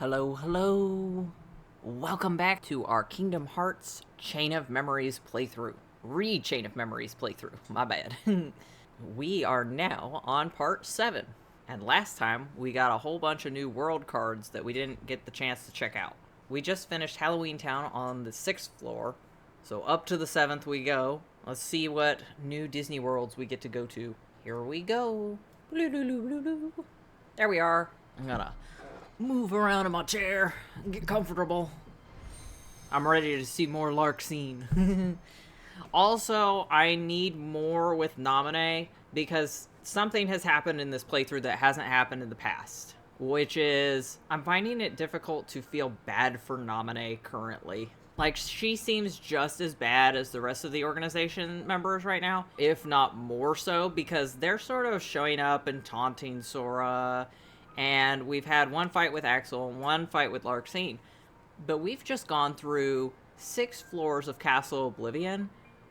Hello, hello. Welcome back to our Kingdom Hearts Chain of Memories playthrough. Chain of Memories playthrough. My bad. We are now on part 7. And last time, we got a whole bunch of new world cards that we didn't get the chance to check out. We just finished Halloween Town on the 6th floor. So up to the 7th we go. Let's see what new Disney worlds we get to go to. Here we go. There we are. I'm gonna move around in my chair and get comfortable. I'm ready to see more Larkscene. Also, I need more with Naminé because something has happened in this playthrough that hasn't happened in the past. Which is, I'm finding it difficult to feel bad for Naminé currently. Like, she seems just as bad as the rest of the organization members right now, if not more so, because they're sort of showing up and taunting Sora. And we've had one fight with Axel and one fight with Larkscene. But we've just gone through 6 floors of Castle Oblivion,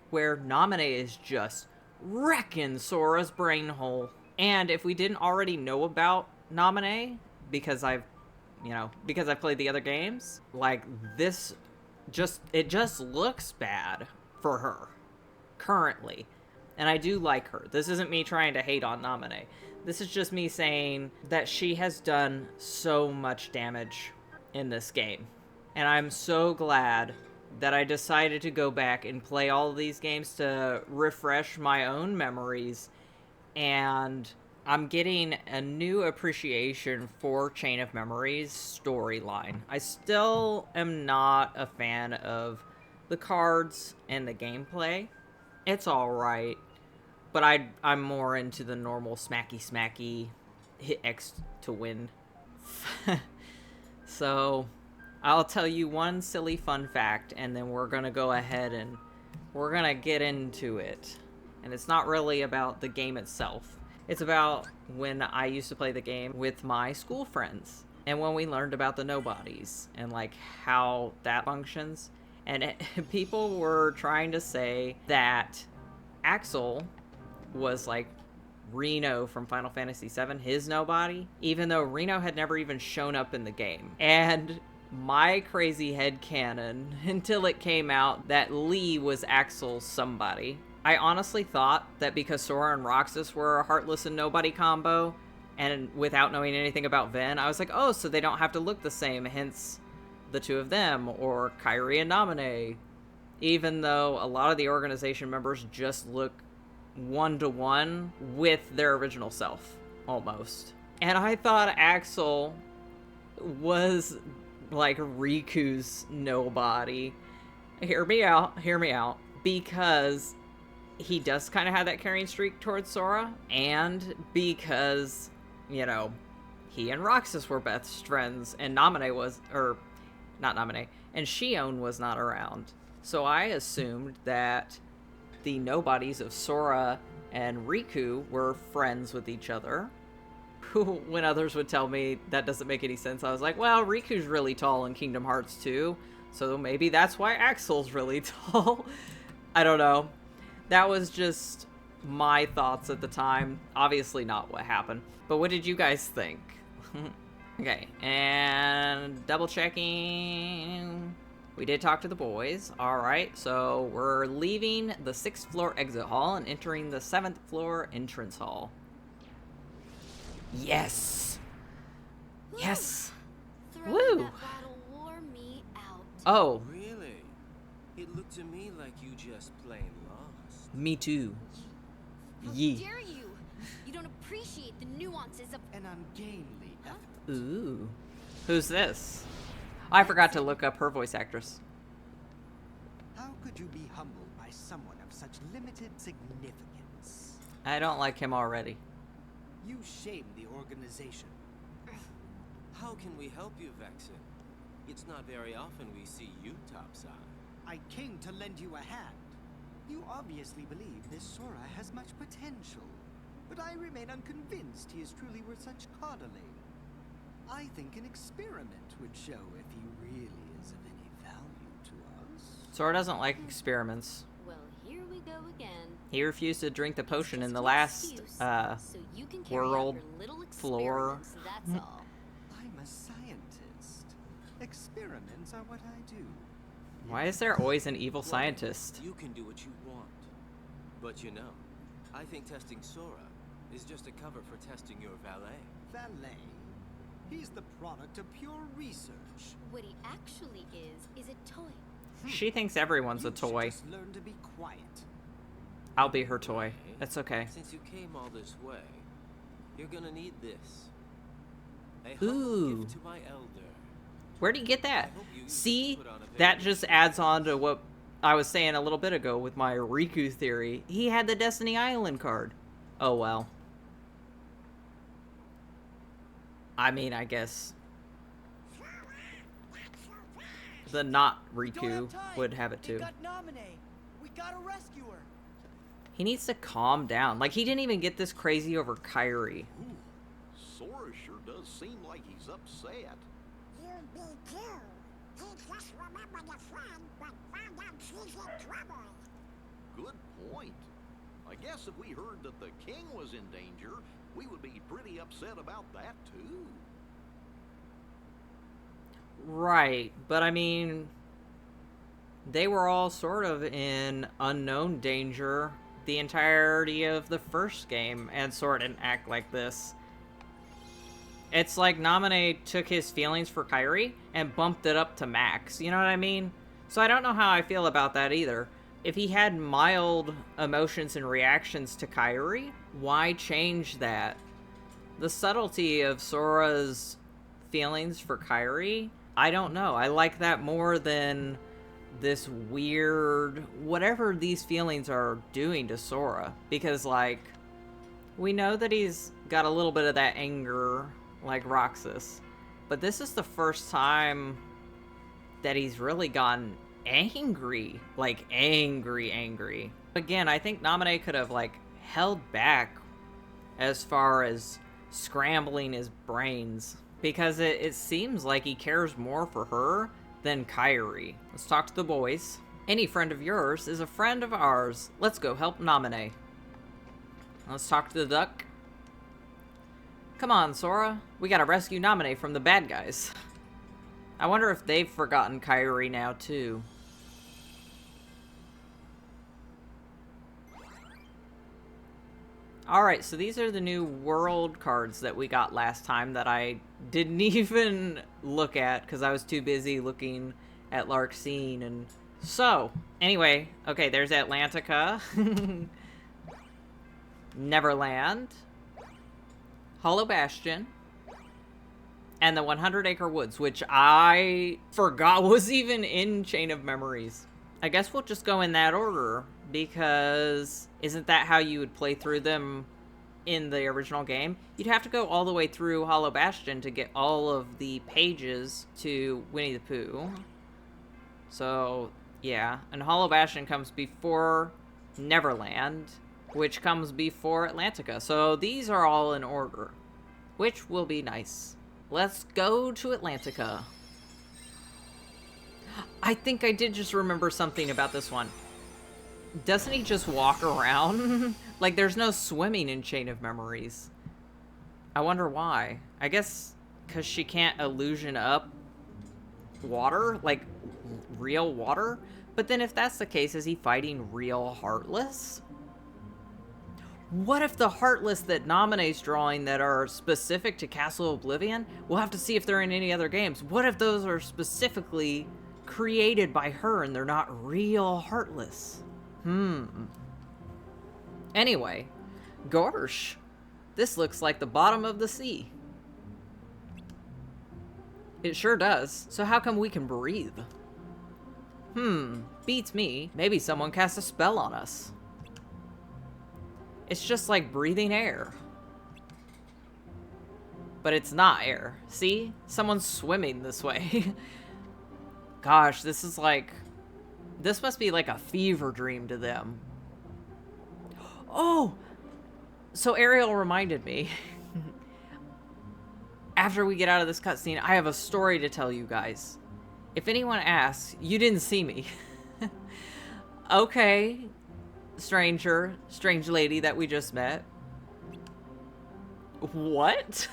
where Naminé is just wrecking Sora's brain hole. And if we didn't already know about Naminé, because I've played the other games, like, it just looks bad for her, currently. And I do like her. This isn't me trying to hate on Naminé. This is just me saying that she has done so much damage in this game. And I'm so glad that I decided to go back and play all of these games to refresh my own memories. And I'm getting a new appreciation for Chain of Memories storyline. I still am not a fan of the cards and the gameplay. It's alright. But I'm more into the normal smacky, hit X to win. So, I'll tell you one silly fun fact, and then we're gonna go ahead and we're gonna get into it. And it's not really about the game itself. It's about when I used to play the game with my school friends. And when we learned about the nobodies, and like how that functions. And people were trying to say that Axel was like Reno from Final Fantasy VII, his nobody, even though Reno had never even shown up in the game. And my crazy headcanon, until it came out that Lee was Axel's somebody. I honestly thought that because Sora and Roxas were a Heartless and Nobody combo, and without knowing anything about Ven, I was like, oh, so they don't have to look the same, hence the two of them, or Kairi and Naminé. Even though a lot of the organization members just look one-to-one with their original self, almost. And I thought Axel was like Riku's nobody. Hear me out. Because he does kind of have that carrying streak towards Sora, and because, you know, he and Roxas were best friends, and Naminé was, or, not Naminé, and Shion was not around. So I assumed that the nobodies of Sora and Riku were friends with each other. When others would tell me that doesn't make any sense, I was like, well, Riku's really tall in Kingdom Hearts 2, so maybe that's why Axel's really tall. I don't know. That was just my thoughts at the time. Obviously not what happened. But what did you guys think? Okay, and double checking. We did talk to the boys. Alright, so we're leaving the 6th floor exit hall and entering the 7th floor entrance hall. Yes! Yes! Woo! Oh. Really? It looked to me like you just plain lost. Me too. How dare you? You don't appreciate the nuances of an ungainly effort. Ooh. Who's this? I forgot to look up her voice actress. How could you be humbled by someone of such limited significance? I don't like him already. You shame the organization. How can we help you, Vexen? It's not very often we see you topside. I came to lend you a hand. You obviously believe this Sora has much potential, but I remain unconvinced he is truly worth such coddling. I think an experiment would show if he really is of any value to us. Sora doesn't like experiments. Well, here we go again. He refused to drink the potion in the last so you can carry out world your little floor. experiments, that's all. I'm a scientist. Experiments are what I do. Why is there always an evil scientist? You can do what you want. But you know, I think testing Sora is just a cover for testing your valet. Valet? He's the product of pure research. What he actually is a toy. She thinks everyone's a You should toy. just learn to be quiet. I'll be her toy. That's okay. Since you came all this way, you're gonna need this. A Ooh. humble gift to my elder. Where'd he get that? I hope you use it to See? put on a That very just adds on to what I was saying a little bit ago with my Riku theory. He had the Destiny Island card. Oh well. I mean, I guess the not Riku would have it too. We gotta rescue her. He needs to calm down. Like, he didn't even get this crazy over Kyrie. Ooh, Sora sure does seem like he's upset. You be too. He just remembered a friend, but found out she's in trouble. Good point. I guess if we heard that the king was in danger, we would be pretty upset about that too. Right, but I mean, they were all sort of in unknown danger the entirety of the first game, and Sora didn't act like this. It's like Naminé took his feelings for Kyrie and bumped it up to max, you know what I mean? So I don't know how I feel about that either. If he had mild emotions and reactions to Kyrie, why change that? The subtlety of Sora's feelings for Kyrie, I don't know. I like that more than this weird, whatever these feelings are doing to Sora. Because, like, we know that he's got a little bit of that anger, like Roxas. But this is the first time that he's really gotten angry. Like, angry. Again, I think Naminé could have, like, held back as far as scrambling his brains. Because it seems like he cares more for her than Kyrie. Let's talk to the boys. Any friend of yours is a friend of ours. Let's go help Naminé. Let's talk to the duck. Come on, Sora. We gotta rescue Naminé from the bad guys. I wonder if they've forgotten Kyrie now, too. Alright, so these are the new world cards that we got last time that I didn't even look at because I was too busy looking at Larxene and... So, anyway, okay, there's Atlantica, Neverland, Hollow Bastion, and the 100 Acre Woods, which I forgot was even in Chain of Memories. I guess we'll just go in that order, because isn't that how you would play through them in the original game? You'd have to go all the way through Hollow Bastion to get all of the pages to Winnie the Pooh. So, yeah. And Hollow Bastion comes before Neverland, which comes before Atlantica. So these are all in order, which will be nice. Let's go to Atlantica. I think I did just remember something about this one. Doesn't he just walk around? Like, there's no swimming in Chain of Memories. I wonder why. I guess because she can't illusion up water? Like, real water? But then if that's the case, is he fighting real Heartless? What if the Heartless that Naminé's drawing that are specific to Castle Oblivion? We'll have to see if they're in any other games. What if those are specifically created by her and they're not real Heartless? Anyway, gosh, this looks like the bottom of the sea. It sure does. So how come we can breathe? Beats me. Maybe someone cast a spell on us. It's just like breathing air. But it's not air. See? Someone's swimming this way. Gosh, this is like... This must be like a fever dream to them. Oh! So Ariel reminded me. After we get out of this cutscene, I have a story to tell you guys. If anyone asks, you didn't see me. Okay, stranger, strange lady that we just met. What?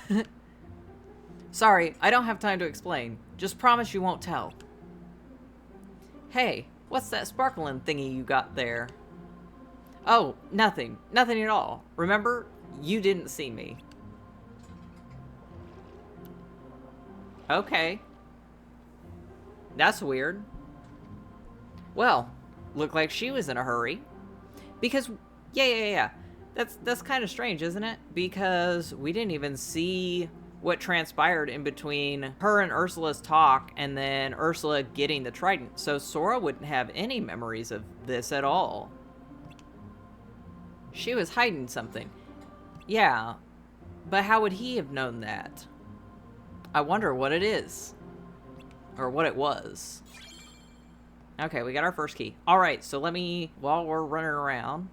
Sorry, I don't have time to explain. Just promise you won't tell. Hey, what's that sparkling thingy you got there? Oh, nothing. Nothing at all. Remember, you didn't see me. Okay. That's weird. Well, looked like she was in a hurry. Because, yeah. That's kind of strange, isn't it? Because we didn't even see what transpired in between her and Ursula's talk and then Ursula getting the trident. So Sora wouldn't have any memories of this at all. She was hiding something. Yeah, but how would he have known that? I wonder what it is. Or what it was. Okay, we got our first key. Alright, so let me, while we're running around,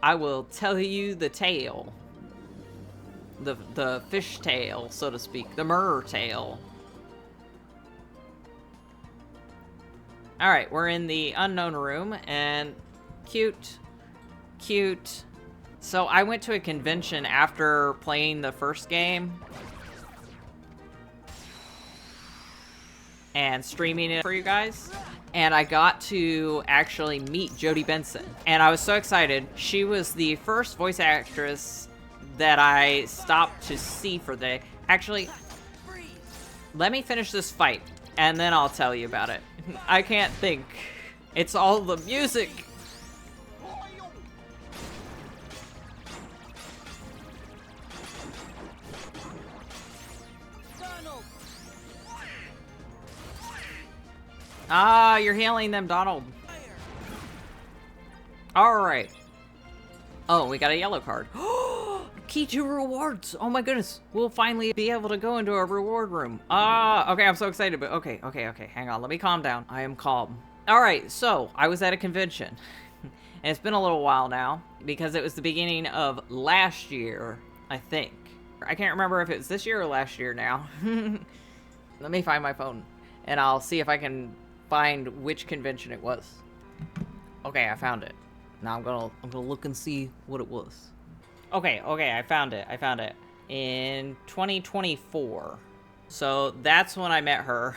I will tell you the tale. The fish tale, so to speak. The mirror tale. Alright, we're in the unknown room, and cute. So I went to a convention after playing the first game and streaming it for you guys. And I got to actually meet Jodi Benson. And I was so excited. She was the first voice actress that I stopped to see for the day. Actually, let me finish this fight, and then I'll tell you about it. I can't think. It's all the music. Ah, you're healing them, Donald. Alright. Oh, we got a yellow card. Key to rewards. Oh my goodness. We'll finally be able to go into a reward room. Okay, I'm so excited, but okay. Hang on, let me calm down. I am calm. Alright, so I was at a convention. And it's been a little while now, because it was the beginning of last year, I think. I can't remember if it was this year or last year now. Let me find my phone, and I'll see if I can find which convention it was. Okay, I found it. Now I'm gonna look and see what it was. Okay, I found it. In 2024. So that's when I met her.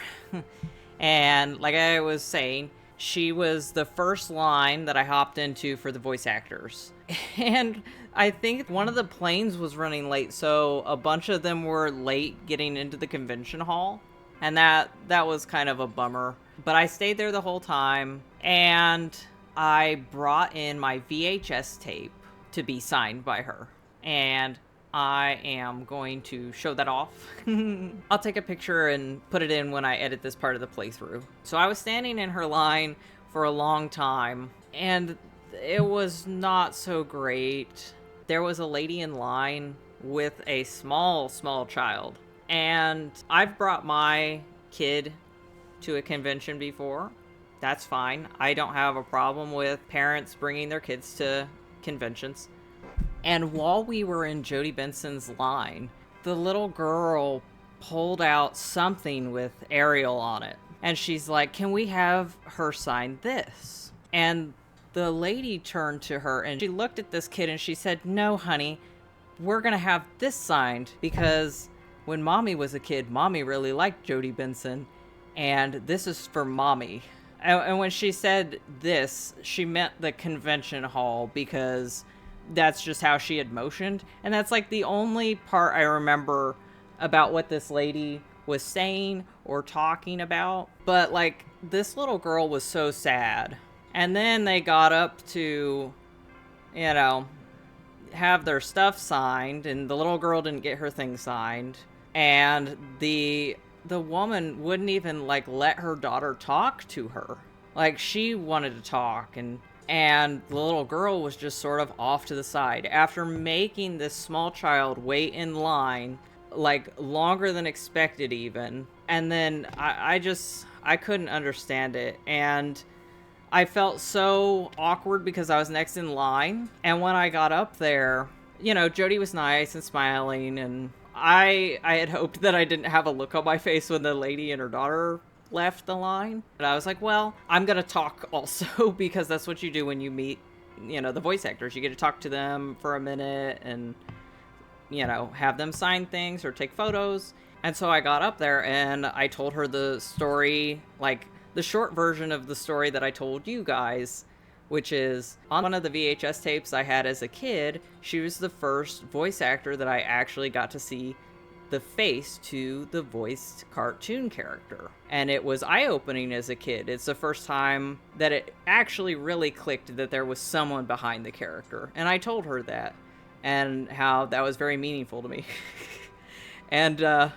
And like I was saying, she was the first line that I hopped into for the voice actors. And I think one of the planes was running late, so a bunch of them were late getting into the convention hall. And that was kind of a bummer. But I stayed there the whole time, and I brought in my VHS tape to be signed by her. And I am going to show that off. I'll take a picture and put it in when I edit this part of the playthrough. So I was standing in her line for a long time, and it was not so great. There was a lady in line with a small child. And I've brought my kid to a convention before. That's fine. I don't have a problem with parents bringing their kids to conventions. And while we were in Jodi Benson's line, the little girl pulled out something with Ariel on it. And she's like, can we have her sign this? And the lady turned to her and she looked at this kid and she said, no, honey, we're gonna have this signed because when Mommy was a kid, Mommy really liked Jodi Benson, and this is for Mommy. And when she said this, she meant the convention hall because that's just how she had motioned. And that's like the only part I remember about what this lady was saying or talking about. But like, this little girl was so sad. And then they got up to, you know, have their stuff signed, and the little girl didn't get her thing signed. And the woman wouldn't even like let her daughter talk to her. Like, she wanted to talk, and the little girl was just sort of off to the side after making this small child wait in line like longer than expected even. And then I couldn't understand it, and I felt so awkward because I was next in line. And when I got up there, you know, Jodi was nice and smiling, and I had hoped that I didn't have a look on my face when the lady and her daughter left the line. But I was like, well, I'm gonna talk also because that's what you do when you meet, you know, the voice actors. You get to talk to them for a minute, and you know, have them sign things or take photos. And so I got up there and I told her the story, like the short version of the story that I told you guys, which is on one of the VHS tapes I had as a kid, she was the first voice actor that I actually got to see the face to the voiced cartoon character. And it was eye-opening as a kid. It's the first time that it actually really clicked that there was someone behind the character. And I told her that, and how that was very meaningful to me. And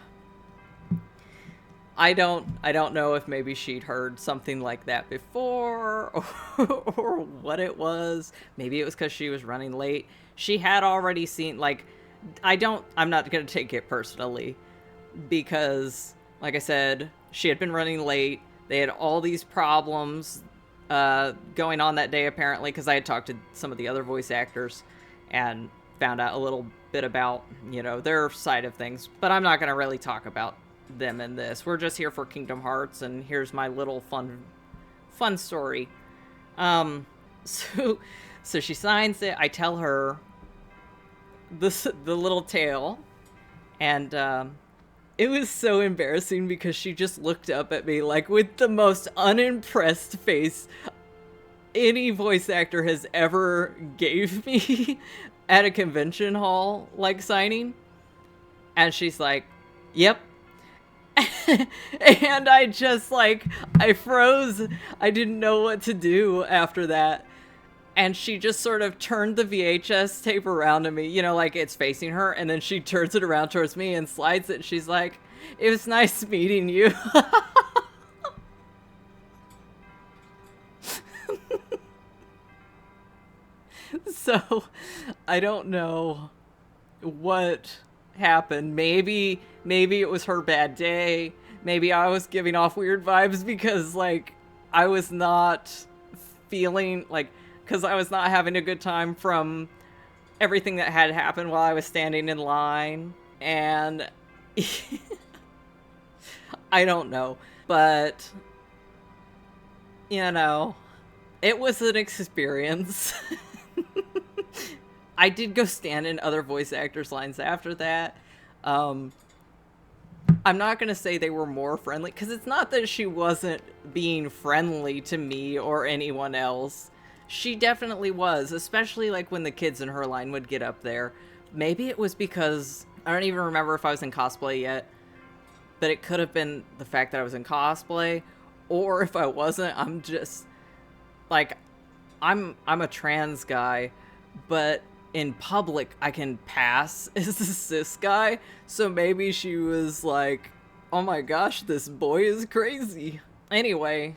I don't know if maybe she'd heard something like that before or what it was. Maybe it was because she was running late. She had already seen, like, I'm not going to take it personally because, like I said, she had been running late. They had all these problems going on that day, apparently, because I had talked to some of the other voice actors and found out a little bit about, you know, their side of things. But I'm not going to really talk about them in this. We're just here for Kingdom Hearts, and here's my little fun story. So she signs it. I tell her the little tale, and it was so embarrassing because she just looked up at me like with the most unimpressed face any voice actor has ever gave me at a convention hall like signing, and she's like, "Yep." And I just, like, I froze. I didn't know what to do after that. And she just sort of turned the VHS tape around to me, you know, like it's facing her. And then she turns it around towards me and slides it. She's like, "It was nice meeting you." So, I don't know what happened. Maybe it was her bad day. Maybe I was giving off weird vibes because, like, I was not feeling, like, because I was not having a good time from everything that had happened while I was standing in line. And I don't know. But, you know, it was an experience. I did go stand in other voice actors' lines after that. I'm not going to say they were more friendly, because it's not that she wasn't being friendly to me or anyone else. She definitely was, especially like when the kids in her line would get up there. Maybe it was because, I don't even remember if I was in cosplay yet, but it could have been the fact that I was in cosplay, or if I wasn't, I'm just, like, I'm a trans guy, but in public, I can pass as a cis guy, so maybe she was like, "Oh my gosh, this boy is crazy." Anyway,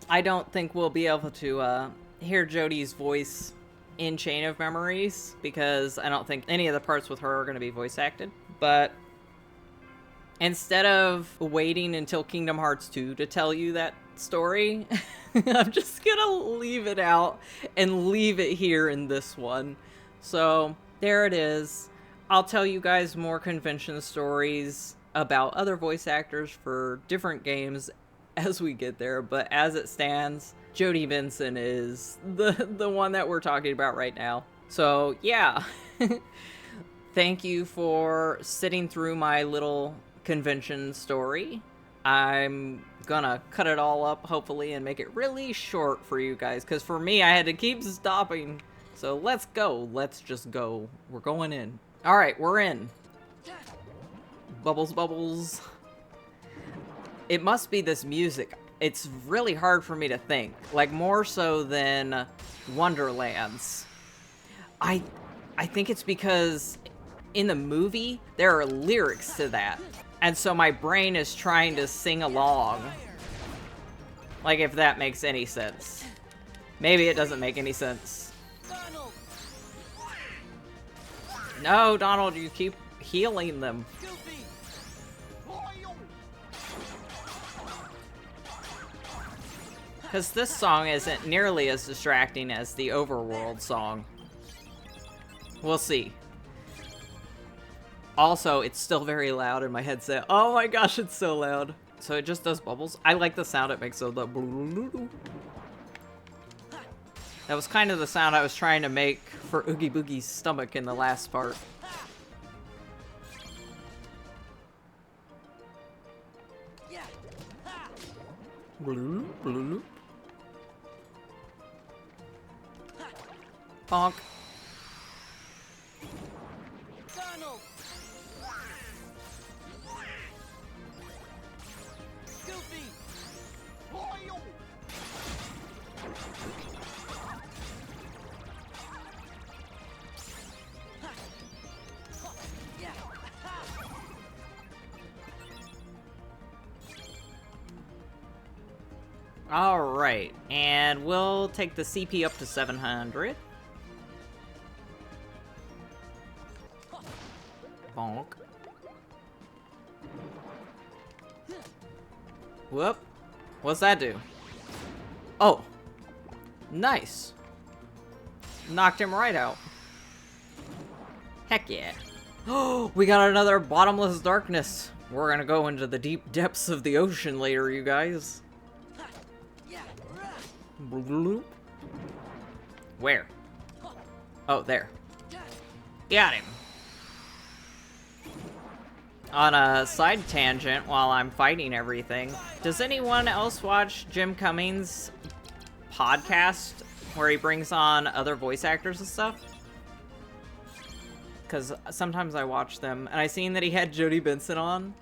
I don't think we'll be able to hear Jodi's voice in Chain of Memories, because I don't think any of the parts with her are going to be voice acted. But instead of waiting until Kingdom Hearts 2 to tell you that story, I'm just gonna leave it out and leave it here in this one. So there it is. I'll tell you guys more convention stories about other voice actors for different games as we get there, but as it stands, Jodi Benson is the one that we're talking about right now. So yeah, thank you for sitting through my little convention story. I'm gonna cut it all up, hopefully, and make it really short for you guys, because for me, I had to keep stopping. So let's go. Let's just go. We're going in. Alright, we're in. Bubbles, bubbles. It must be this music. It's really hard for me to think. Like, more so than Wonderlands. I think it's because in the movie, there are lyrics to that. And so my brain is trying to sing along. Like, if that makes any sense. Maybe it doesn't make any sense. No, Donald, you keep healing them. Because this song isn't nearly as distracting as the Overworld song. We'll see. Also, it's still very loud in my headset. Oh my gosh, it's so loud. So it just does bubbles. I like the sound it makes, so the that was kind of the sound I was trying to make for Oogie Boogie's stomach in the last part. Bloop, bloop. Bonk. Donald. Goofy. Alright, and we'll take the CP up to 700. Bonk. Whoop. What's that do? Oh. Nice. Knocked him right out. Heck yeah. Oh, we got another bottomless darkness. We're gonna go into the deep depths of the ocean later, you guys. Where? Oh, there. Got him. On a side tangent, while I'm fighting everything, does anyone else watch Jim Cummings' podcast where he brings on other voice actors and stuff? Because sometimes I watch them, and I seen that he had Jodi Benson on,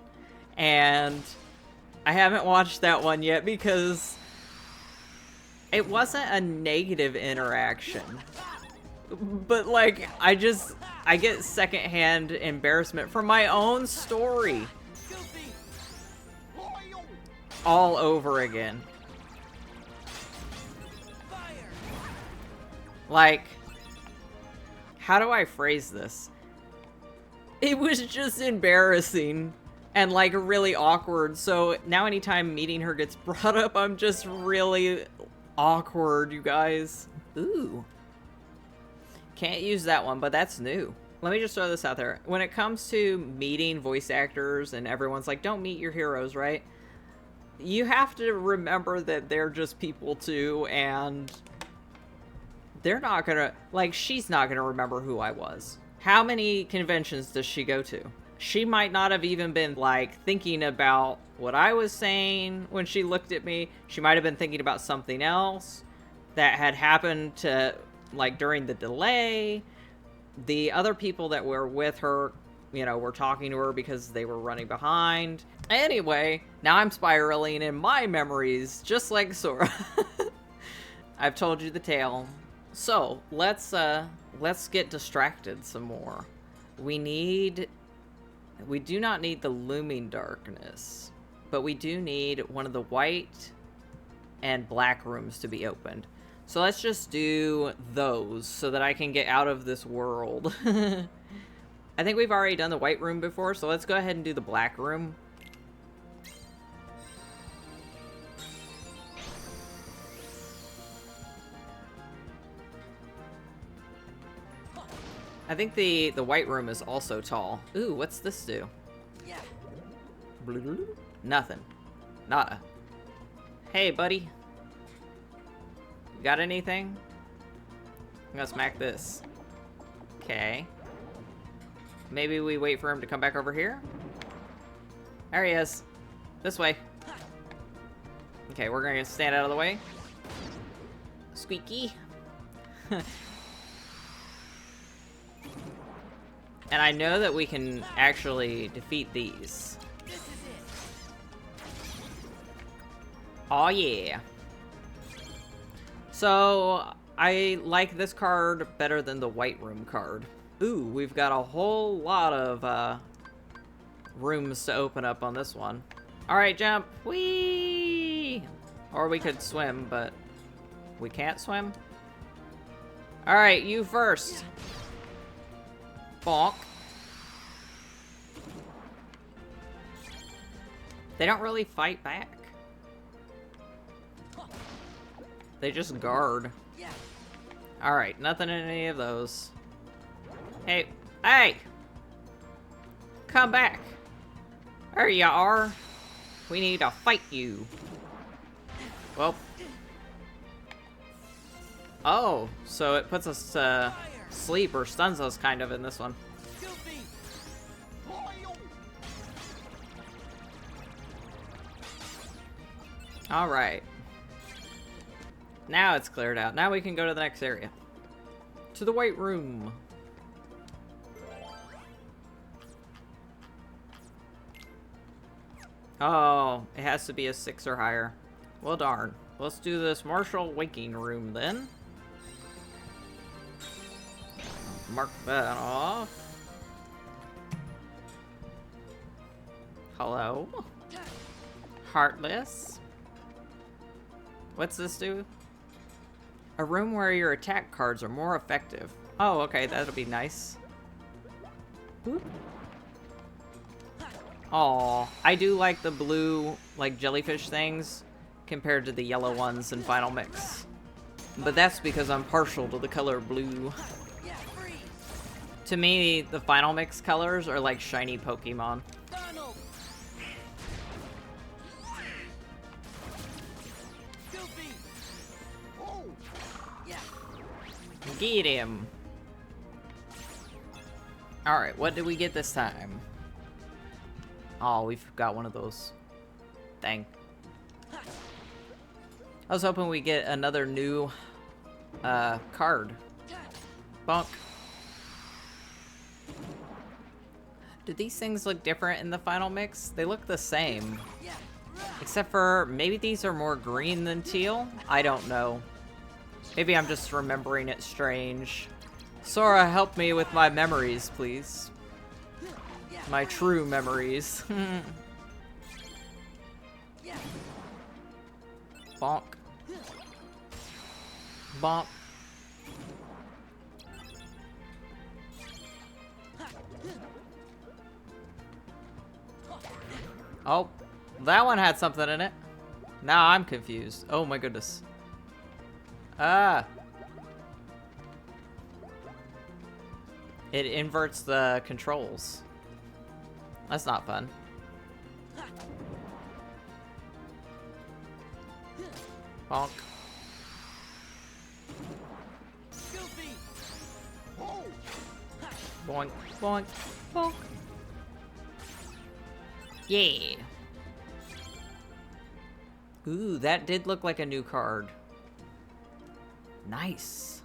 and I haven't watched that one yet because it wasn't a negative interaction. But, like, I get secondhand embarrassment from my own story. All over again. Like, how do I phrase this? It was just embarrassing and, like, really awkward. So now anytime meeting her gets brought up, I'm just really awkward, you guys. Ooh. Can't use that one, but that's new. Let me just throw this out there. When it comes to meeting voice actors and everyone's like, don't meet your heroes, right? You have to remember that they're just people too, and they're not gonna, like, she's not gonna remember who I was. How many conventions does she go to? She might not have even been, like, thinking about what I was saying when she looked at me. She might have been thinking about something else that had happened to, like, during the delay. The other people that were with her, you know, were talking to her because they were running behind. Anyway, now I'm spiraling in my memories, just like Sora. I've told you the tale. So, let's get distracted some more. We do not need the looming darkness, but we do need one of the white and black rooms to be opened. So let's just do those so that I can get out of this world. I think we've already done the white room before, so let's go ahead and do the black room. I think the white room is also tall. Ooh, what's this do? Nothing. Nada. Hey, buddy. You got anything? I'm gonna smack this. Okay. Maybe we wait for him to come back over here? There he is. This way. Okay, we're gonna stand out of the way. Squeaky. And I know that we can actually defeat these. Oh yeah. So, I like this card better than the white room card. Ooh, we've got a whole lot of rooms to open up on this one. Alright, jump. Whee! Or we could swim, but we can't swim. Alright, you first. Bonk. They don't really fight back. They just guard. Alright, nothing in any of those. Hey, hey! Come back! There you are! We need to fight you. Well. Oh, so it puts us to sleep or stuns us kind of in this one. Alright. Now it's cleared out. Now we can go to the next area. To the White Room. Oh, it has to be a 6 or higher. Well, darn. Let's do this Martial Waking Room then. Mark that off. Hello? Heartless? What's this do? A room where your attack cards are more effective. Oh, okay, that'll be nice. Boop. Aw, I do like the blue, like, jellyfish things compared to the yellow ones in Final Mix. But that's because I'm partial to the color blue. To me, the Final Mix colors are like shiny Pokemon. Get him! Alright, what did we get this time? Oh, we've got one of those. Dang. I was hoping we get another new card. Bonk. Do these things look different in the Final Mix? They look the same. Except for maybe these are more green than teal? I don't know. Maybe I'm just remembering it strange. Sora, help me with my memories, please. My true memories. Bonk. Bonk. Oh, that one had something in it. Now I'm confused. Oh my goodness. Ah. It inverts the controls. That's not fun. Bonk. Boink, boink, bonk. Yeah. Ooh, that did look like a new card. Nice.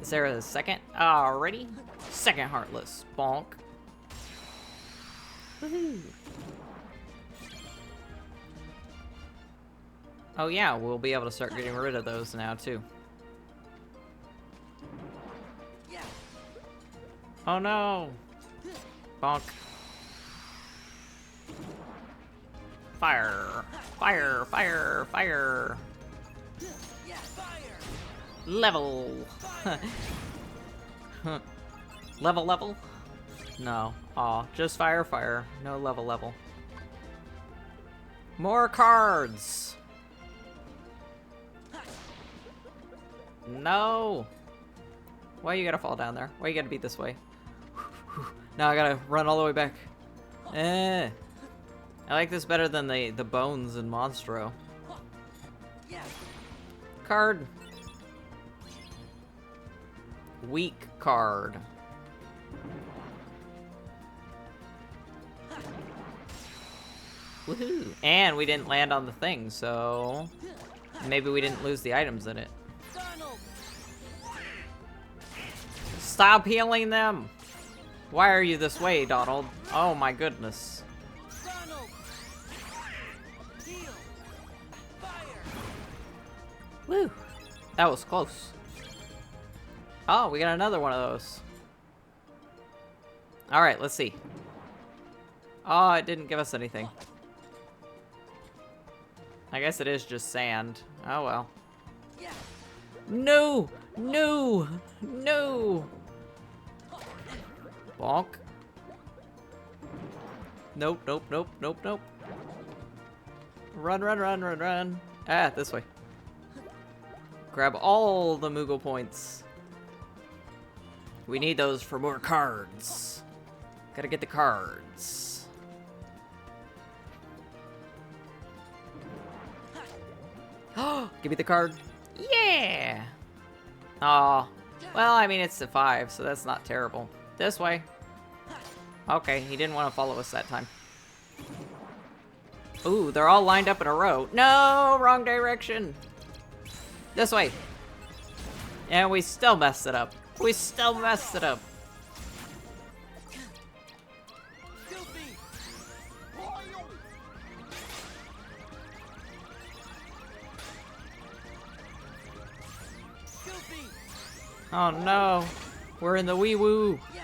Is there a second? Already? Second Heartless. Bonk. Woohoo. Oh yeah, we'll be able to start getting rid of those now too. Oh no! Bonk. Fire! Fire! Fire! Fire! Level! Level? No. Aw, just fire. No level. More cards! No! Why you gotta fall down there? Why you gotta be this way? Now I gotta run all the way back. I like this better than the bones in Monstro. Card. Weak card. Woohoo! And we didn't land on the thing, so maybe we didn't lose the items in it. Stop healing them! Why are you this way, Donald? Oh my goodness. Woo! That was close. Oh, we got another one of those. Alright, let's see. Oh, it didn't give us anything. I guess it is just sand. Oh well. No! No! No! Bonk. Nope. Run. Ah, this way. Grab all the Moogle points. We need those for more cards. Gotta get the cards. Oh, give me the card. Yeah! Aw. Well, I mean, it's a 5, so that's not terrible. This way. Okay, he didn't want to follow us that time. Ooh, they're all lined up in a row. No, wrong direction. This way. And we still messed it up. We still messed it up. Goofy! Goofy! Oh no. We're in the wee woo. Yeah!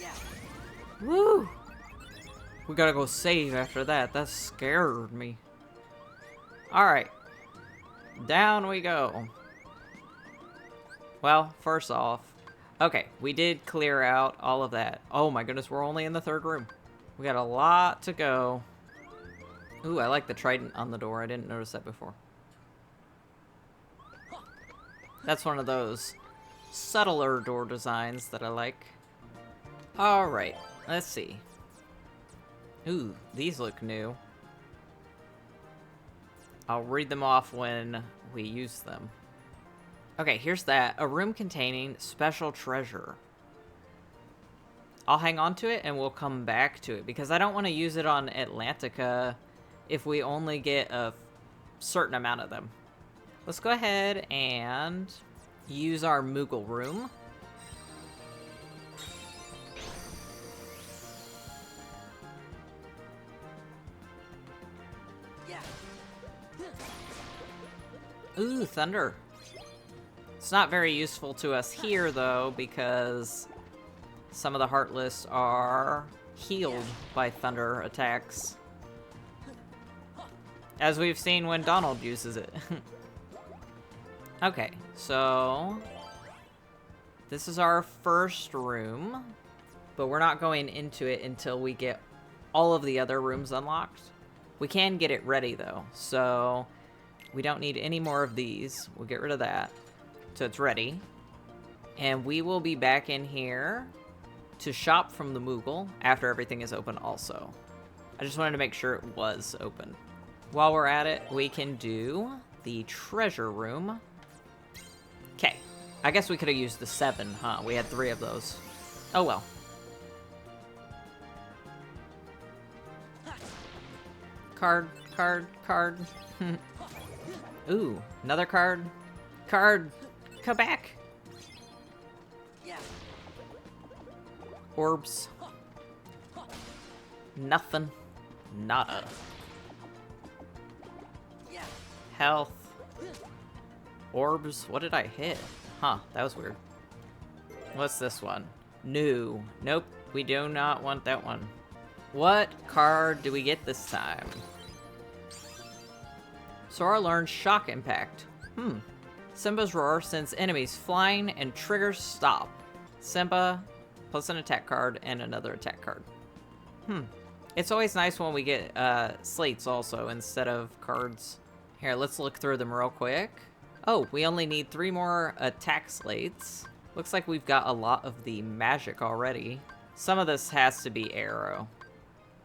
Yeah! Woo. We gotta go save after that. That scared me. Alright. Down we go. Well, first off, okay, we did clear out all of that. Oh my goodness, we're only in the 3rd room. We got a lot to go. Ooh, I like the trident on the door. I didn't notice that before. That's one of those subtler door designs that I like. Alright, let's see. Ooh, these look new. I'll read them off when we use them. Okay, here's that. A room containing special treasure. I'll hang on to it and we'll come back to it because I don't want to use it on Atlantica if we only get a certain amount of them. Let's go ahead and use our Moogle room. Yeah! Ooh, thunder. It's not very useful to us here, though, because some of the Heartless are healed by thunder attacks. As we've seen when Donald uses it. Okay, so this is our first room, but we're not going into it until we get all of the other rooms unlocked. We can get it ready, though, so we don't need any more of these. We'll get rid of that. So it's ready. And we will be back in here to shop from the Moogle after everything is open also. I just wanted to make sure it was open. While we're at it, we can do the treasure room. Okay. I guess we could have used the 7, huh? We had 3 of those. Oh well. Card, card, card. Ooh, another card. Card. Come back. Yeah! Orbs. Nothing. Nada. Yeah! Health. Orbs. What did I hit? Huh, that was weird. What's this one? New. Nope, we do not want that one. What card do we get this time? Sora learns Shock Impact. Simba's Roar sends enemies flying and triggers stop. Simba plus an attack card and another attack card. It's always nice when we get Sleights also instead of cards. Here, let's look through them real quick. Oh, we only need 3 more attack Sleights. Looks like we've got a lot of the magic already. Some of this has to be arrow.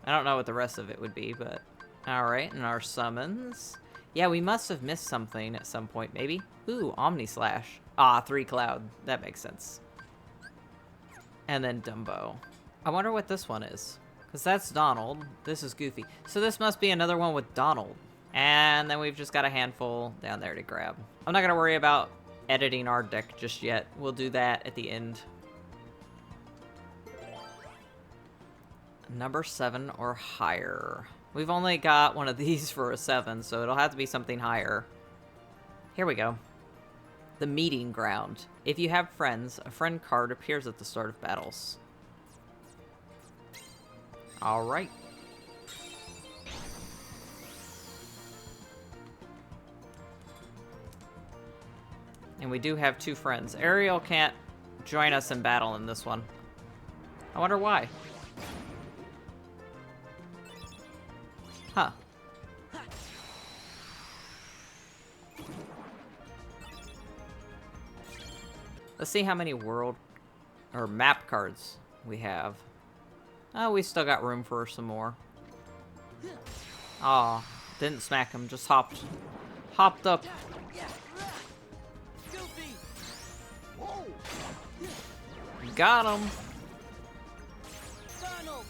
I don't know what the rest of it would be, but... Alright, and our summons. Yeah, we must have missed something at some point, maybe. Ooh, Omni Slash. Ah, 3 Cloud. That makes sense. And then Dumbo. I wonder what this one is. Because that's Donald. This is Goofy. So this must be another one with Donald. And then we've just got a handful down there to grab. I'm not going to worry about editing our deck just yet. We'll do that at the end. Number 7 or higher. We've only got one of these for a 7, so it'll have to be something higher. Here we go. The Meeting Ground. If you have friends, a friend card appears at the start of battles. Alright. And we do have 2 friends. Ariel can't join us in battle in this one. I wonder why. Huh. Let's see how many world or map cards we have. Oh, we still got room for some more. Aw, didn't smack him, just hopped up. Yeah! Goofy! Got him. Donald!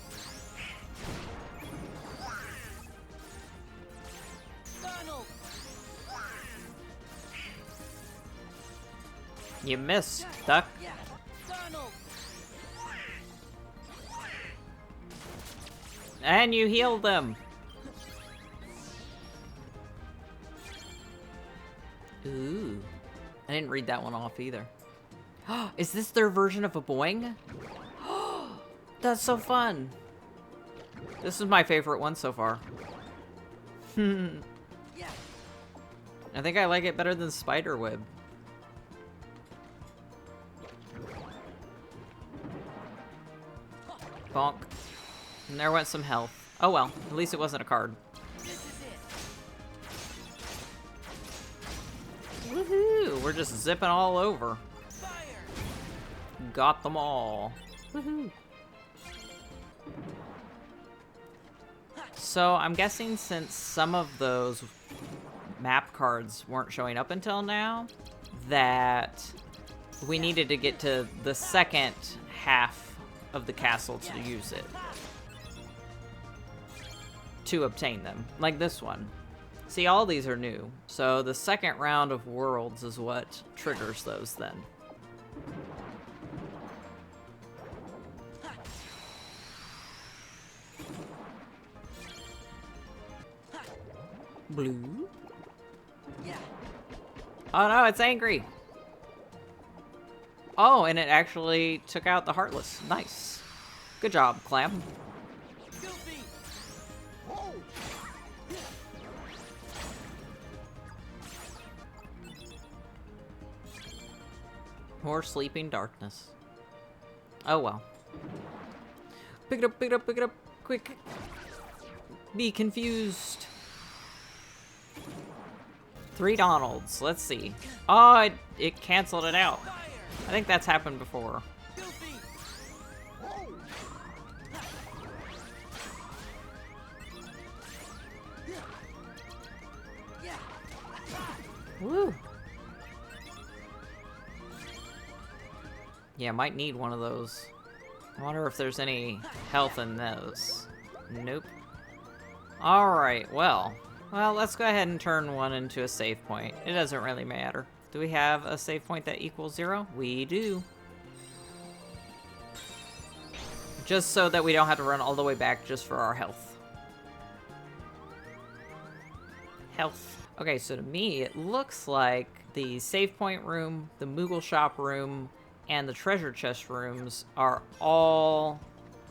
You missed, Duck. Yeah. Donald. And you healed them. Ooh. I didn't read that one off either. Is this their version of a boing? That's so fun. This is my favorite one so far. Yeah. I think I like it better than Spiderweb. Bonk. And there went some health. Oh well, at least it wasn't a card. This is it. Woohoo! We're just zipping all over. Fire. Got them all. Woohoo! So I'm guessing since some of those map cards weren't showing up until now, that we needed to get to the second half of the castle to use it. To obtain them. Like this one. See, all these are new. So the second round of worlds is what triggers those then. Blue. Yeah. Oh no, it's angry. Oh, and it actually took out the Heartless. Nice. Good job, Clam. Goofy. More sleeping darkness. Oh well. Pick it up, pick it up, pick it up. Quick. Be confused. 3 Donalds. Let's see. Oh, it canceled it out. Fire. I think that's happened before. Goofy. Yeah. Woo. Yeah, might need one of those. I wonder if there's any health in those. Nope. Alright, well, let's go ahead and turn one into a save point. It doesn't really matter. Do we have a save point that equals 0? We do. Just so that we don't have to run all the way back just for our health. Health. Okay, so to me, it looks like the save point room, the Moogle shop room, and the treasure chest rooms are all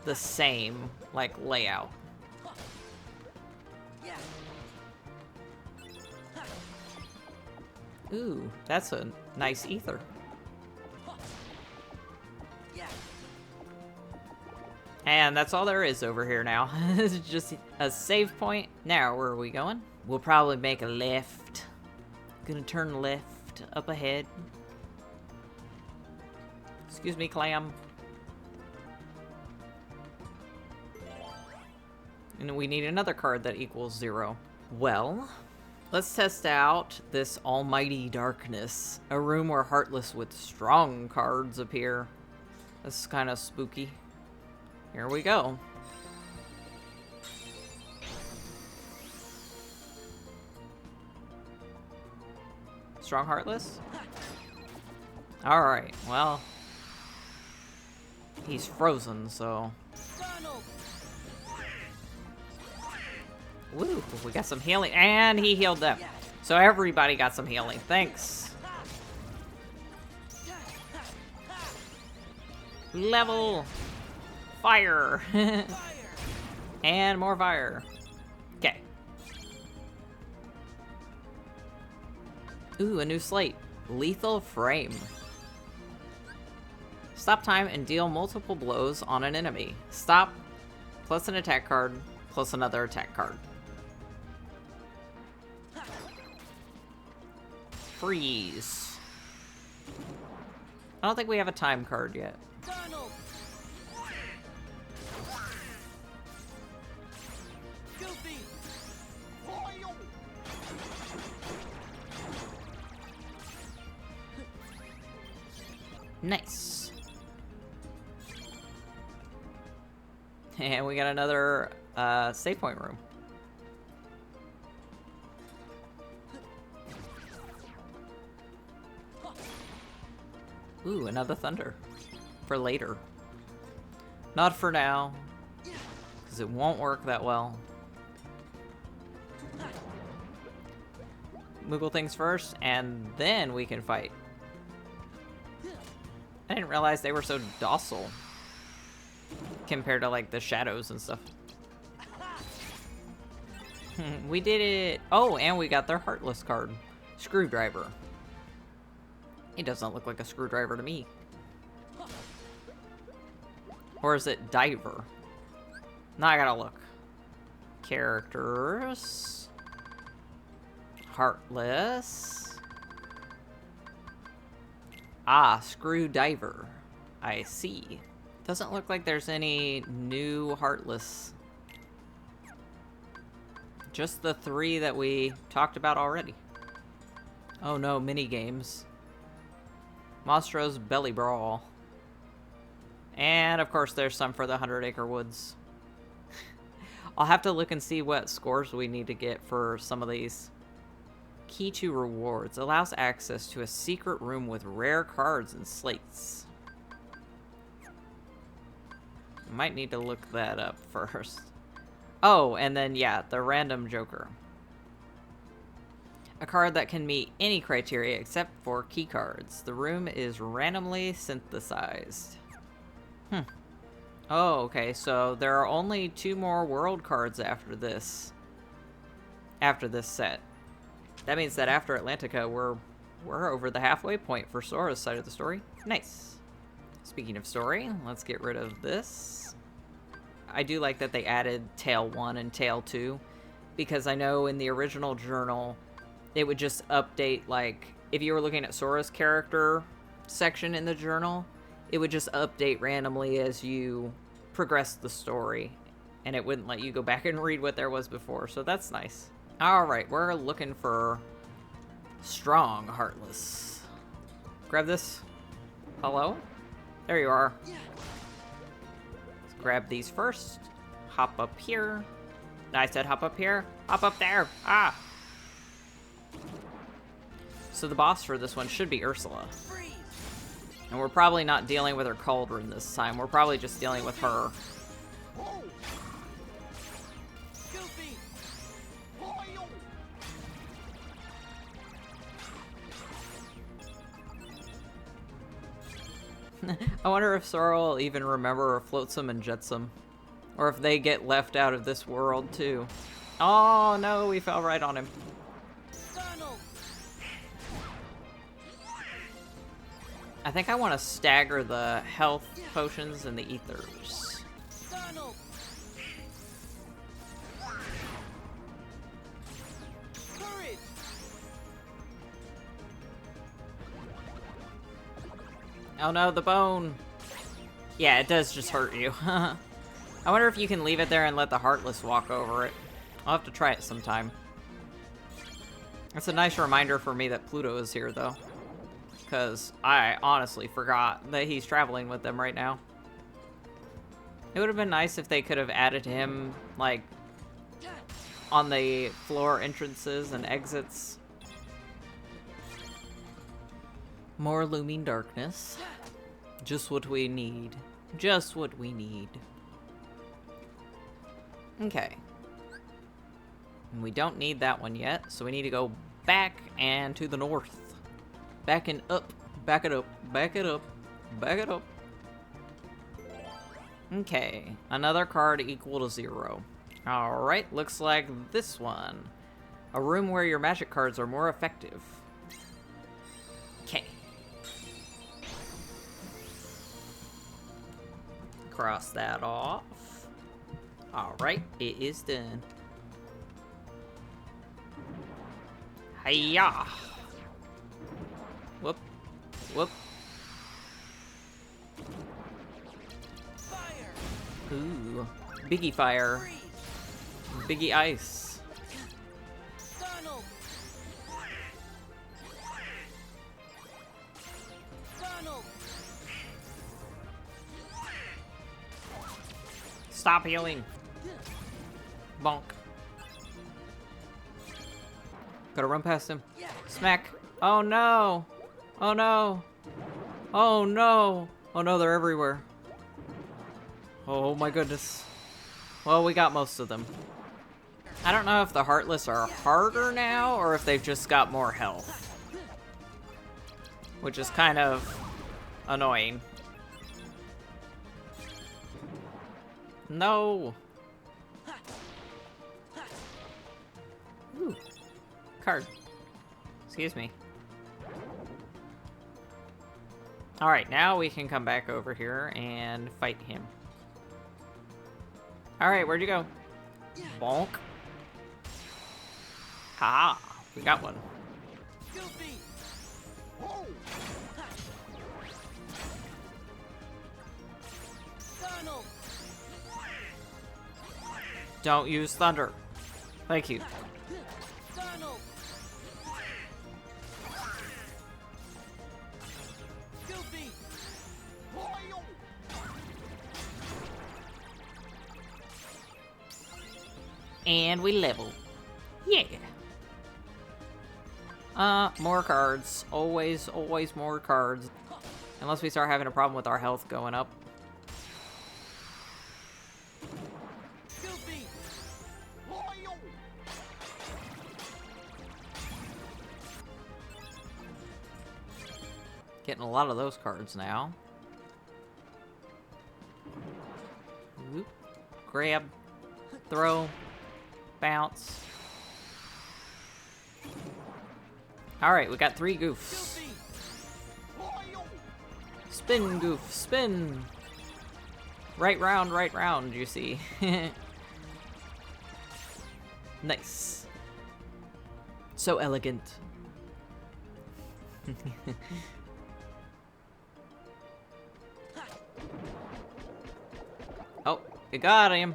the same, like, layout. Yeah. Ooh, that's a nice ether. Yeah. And that's all there is over here now. It's just a save point. Now, where are we going? We'll probably make a left. Gonna turn left up ahead. Excuse me, Clam. And we need another card that equals 0. Well, let's test out this almighty darkness. A room where Heartless with strong cards appear. This is kind of spooky. Here we go. Strong Heartless? Alright, well. He's frozen, so... Donald. Woo, we got some healing, and he healed them. So everybody got some healing. Thanks. Level. Fire. Fire. And more fire. Okay. Ooh, a new slate. Lethal Frame. Stop time and deal multiple blows on an enemy. Stop, plus an attack card, plus another attack card. Freeze. I don't think we have a time card yet. Donald. Goofy. Nice. And we got another save point room. Ooh, another thunder. For later. Not for now. Because it won't work that well. Moogle things first, and then we can fight. I didn't realize they were so docile. Compared to, like, the shadows and stuff. We did it! Oh, and we got their Heartless card. Screwdriver. It doesn't look like a screwdriver to me. Or is it Diver? Now I gotta look. Characters. Heartless. Ah, Screwdriver. I see. Doesn't look like there's any new Heartless. Just the 3 that we talked about already. Oh no, mini games. Monstro's Belly Brawl. And of course there's some for the 100 Acre Woods. I'll have to look and see what scores we need to get for some of these. Key to rewards. Allows access to a secret room with rare cards and slates. Might need to look that up first. Oh, and then yeah, the random Joker. A card that can meet any criteria except for key cards. The room is randomly synthesized. Oh, okay, so there are only 2 more world cards after this. After this set. That means that after Atlantica, we're over the halfway point for Sora's side of the story. Nice. Speaking of story, let's get rid of this. I do like that they added Tale 1 and Tale 2, because I know in the original journal, it would just update, like, if you were looking at Sora's character section in the journal, it would just update randomly as you progressed the story, and it wouldn't let you go back and read what there was before, so that's nice. Alright, we're looking for Strong Heartless. Grab this. Hello? There you are. Let's grab these first. Hop up here. I said hop up here. Hop up there. Ah! So the boss for this one should be Ursula. And we're probably not dealing with her cauldron this time. We're probably just dealing with her. I wonder if Sora will even remember Flotsam and Jetsam. Or if they get left out of this world too. Oh no, we fell right on him. I think I want to stagger the health potions and the ethers. Oh no, the bone! Yeah, it does just hurt you. I wonder if you can leave it there and let the Heartless walk over it. I'll have to try it sometime. It's a nice reminder for me that Pluto is here, though. Because I honestly forgot that he's traveling with them right now. It would have been nice if they could have added him, like, on the floor entrances and exits. More looming darkness. Just what we need. Just what we need. Okay. And we don't need that one yet, so we need to go back and to the north. Back and up. Back it up. Back it up. Back it up. Okay. Another card equal to 0. Alright, looks like this one. A room where your magic cards are more effective. Okay. Cross that off. Alright, it is done. Hiya! Whoop. Whoop. Fire. Ooh. Biggie fire. Biggie ice. Donald. Donald. Stop healing. Bonk. Gotta run past him. Smack. Oh no. Oh no. Oh no! Oh no, they're everywhere. Oh my goodness. Well, we got most of them. I don't know if the Heartless are harder now, or if they've just got more health. Which is kind of annoying. No! Ooh. Card. Excuse me. Alright, now we can come back over here and fight him. Alright, where'd you go? Bonk. Ha! We got one. Goofy. Whoa! Donald. Don't use thunder. Thank you. Donald. Goofy. And we level. Yeah. More cards. Always, always more cards. Unless we start having a problem with our health going up. Goofy. Getting a lot of those cards now. Whoop. Grab. Throw. Bounce. Alright, we got 3 goofs. Goofy. Spin, goof, spin! Right round, you see. Nice. So elegant. Oh, you got him.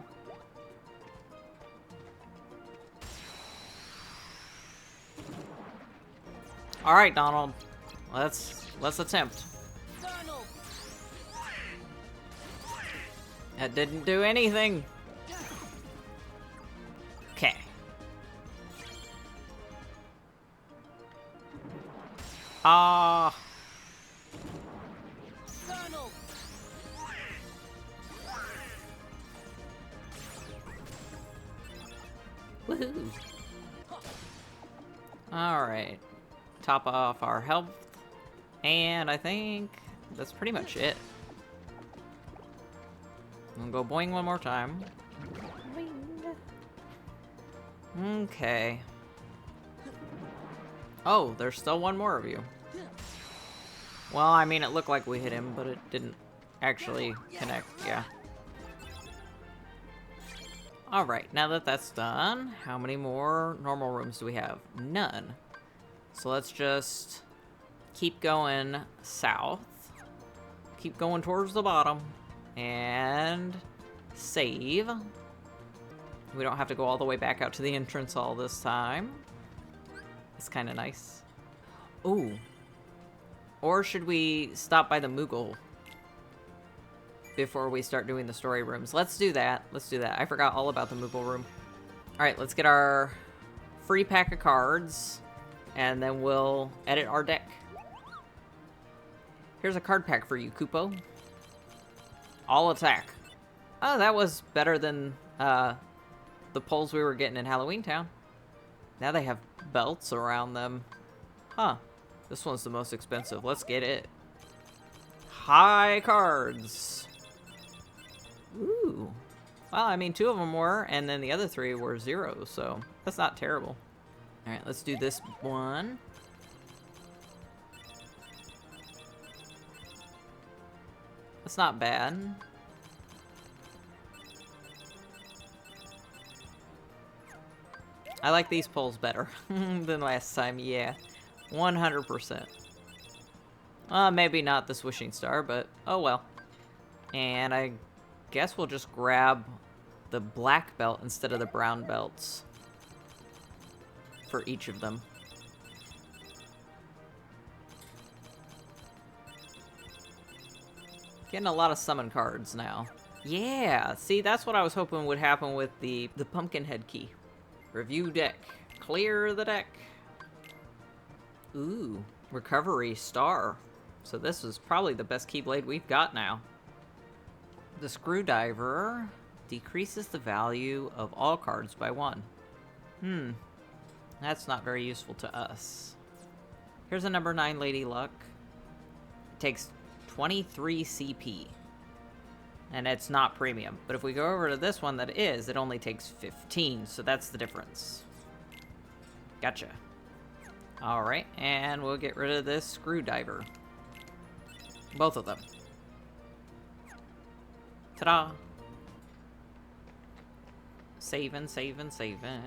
All right, Donald. Let's attempt. Donald. That didn't do anything. Okay. Ah. Donald. Woohoo. Alright. Top off our health. And I think that's pretty much it. I'm gonna go boing one more time. Boing. Okay. Oh, there's still one more of you. Well, I mean, it looked like we hit him, but it didn't actually connect, yeah. Alright, now that that's done, how many more normal rooms do we have? None. So let's just keep going south. Keep going towards the bottom. And save. We don't have to go all the way back out to the entrance all this time. It's kind of nice. Ooh. Or should we stop by the Moogle before we start doing the story rooms? Let's do that. Let's do that. I forgot all about the Moogle room. Alright, let's get our free pack of cards. And then we'll edit our deck. Here's a card pack for you, Kupo. All attack. Oh, that was better than the poles we were getting in Halloween Town. Now they have belts around them. Huh. This one's the most expensive. Let's get it. High cards. Ooh. Well, I mean, 2 of them were, and then the other 3 were 0, so that's not terrible. Alright, let's do this one. That's not bad. I like these poles better than last time, yeah. 100%. Maybe not the swishing star, but oh well. And I guess we'll just grab the black belt instead of the brown belts for each of them. Getting a lot of summon cards now. Yeah, see, that's what I was hoping would happen with the Pumpkinhead key. Review deck. Clear the deck. Ooh, recovery star. So this is probably the best Keyblade we've got now. The screwdriver decreases the value of all cards by 1. That's not very useful to us. Here's a number 9 Lady Luck. It takes 23 CP. And it's not premium. But if we go over to this one that is, it only takes 15. So that's the difference. Gotcha. Alright, and we'll get rid of this screwdriver. Both of them. Ta-da! Saving, saving, saving.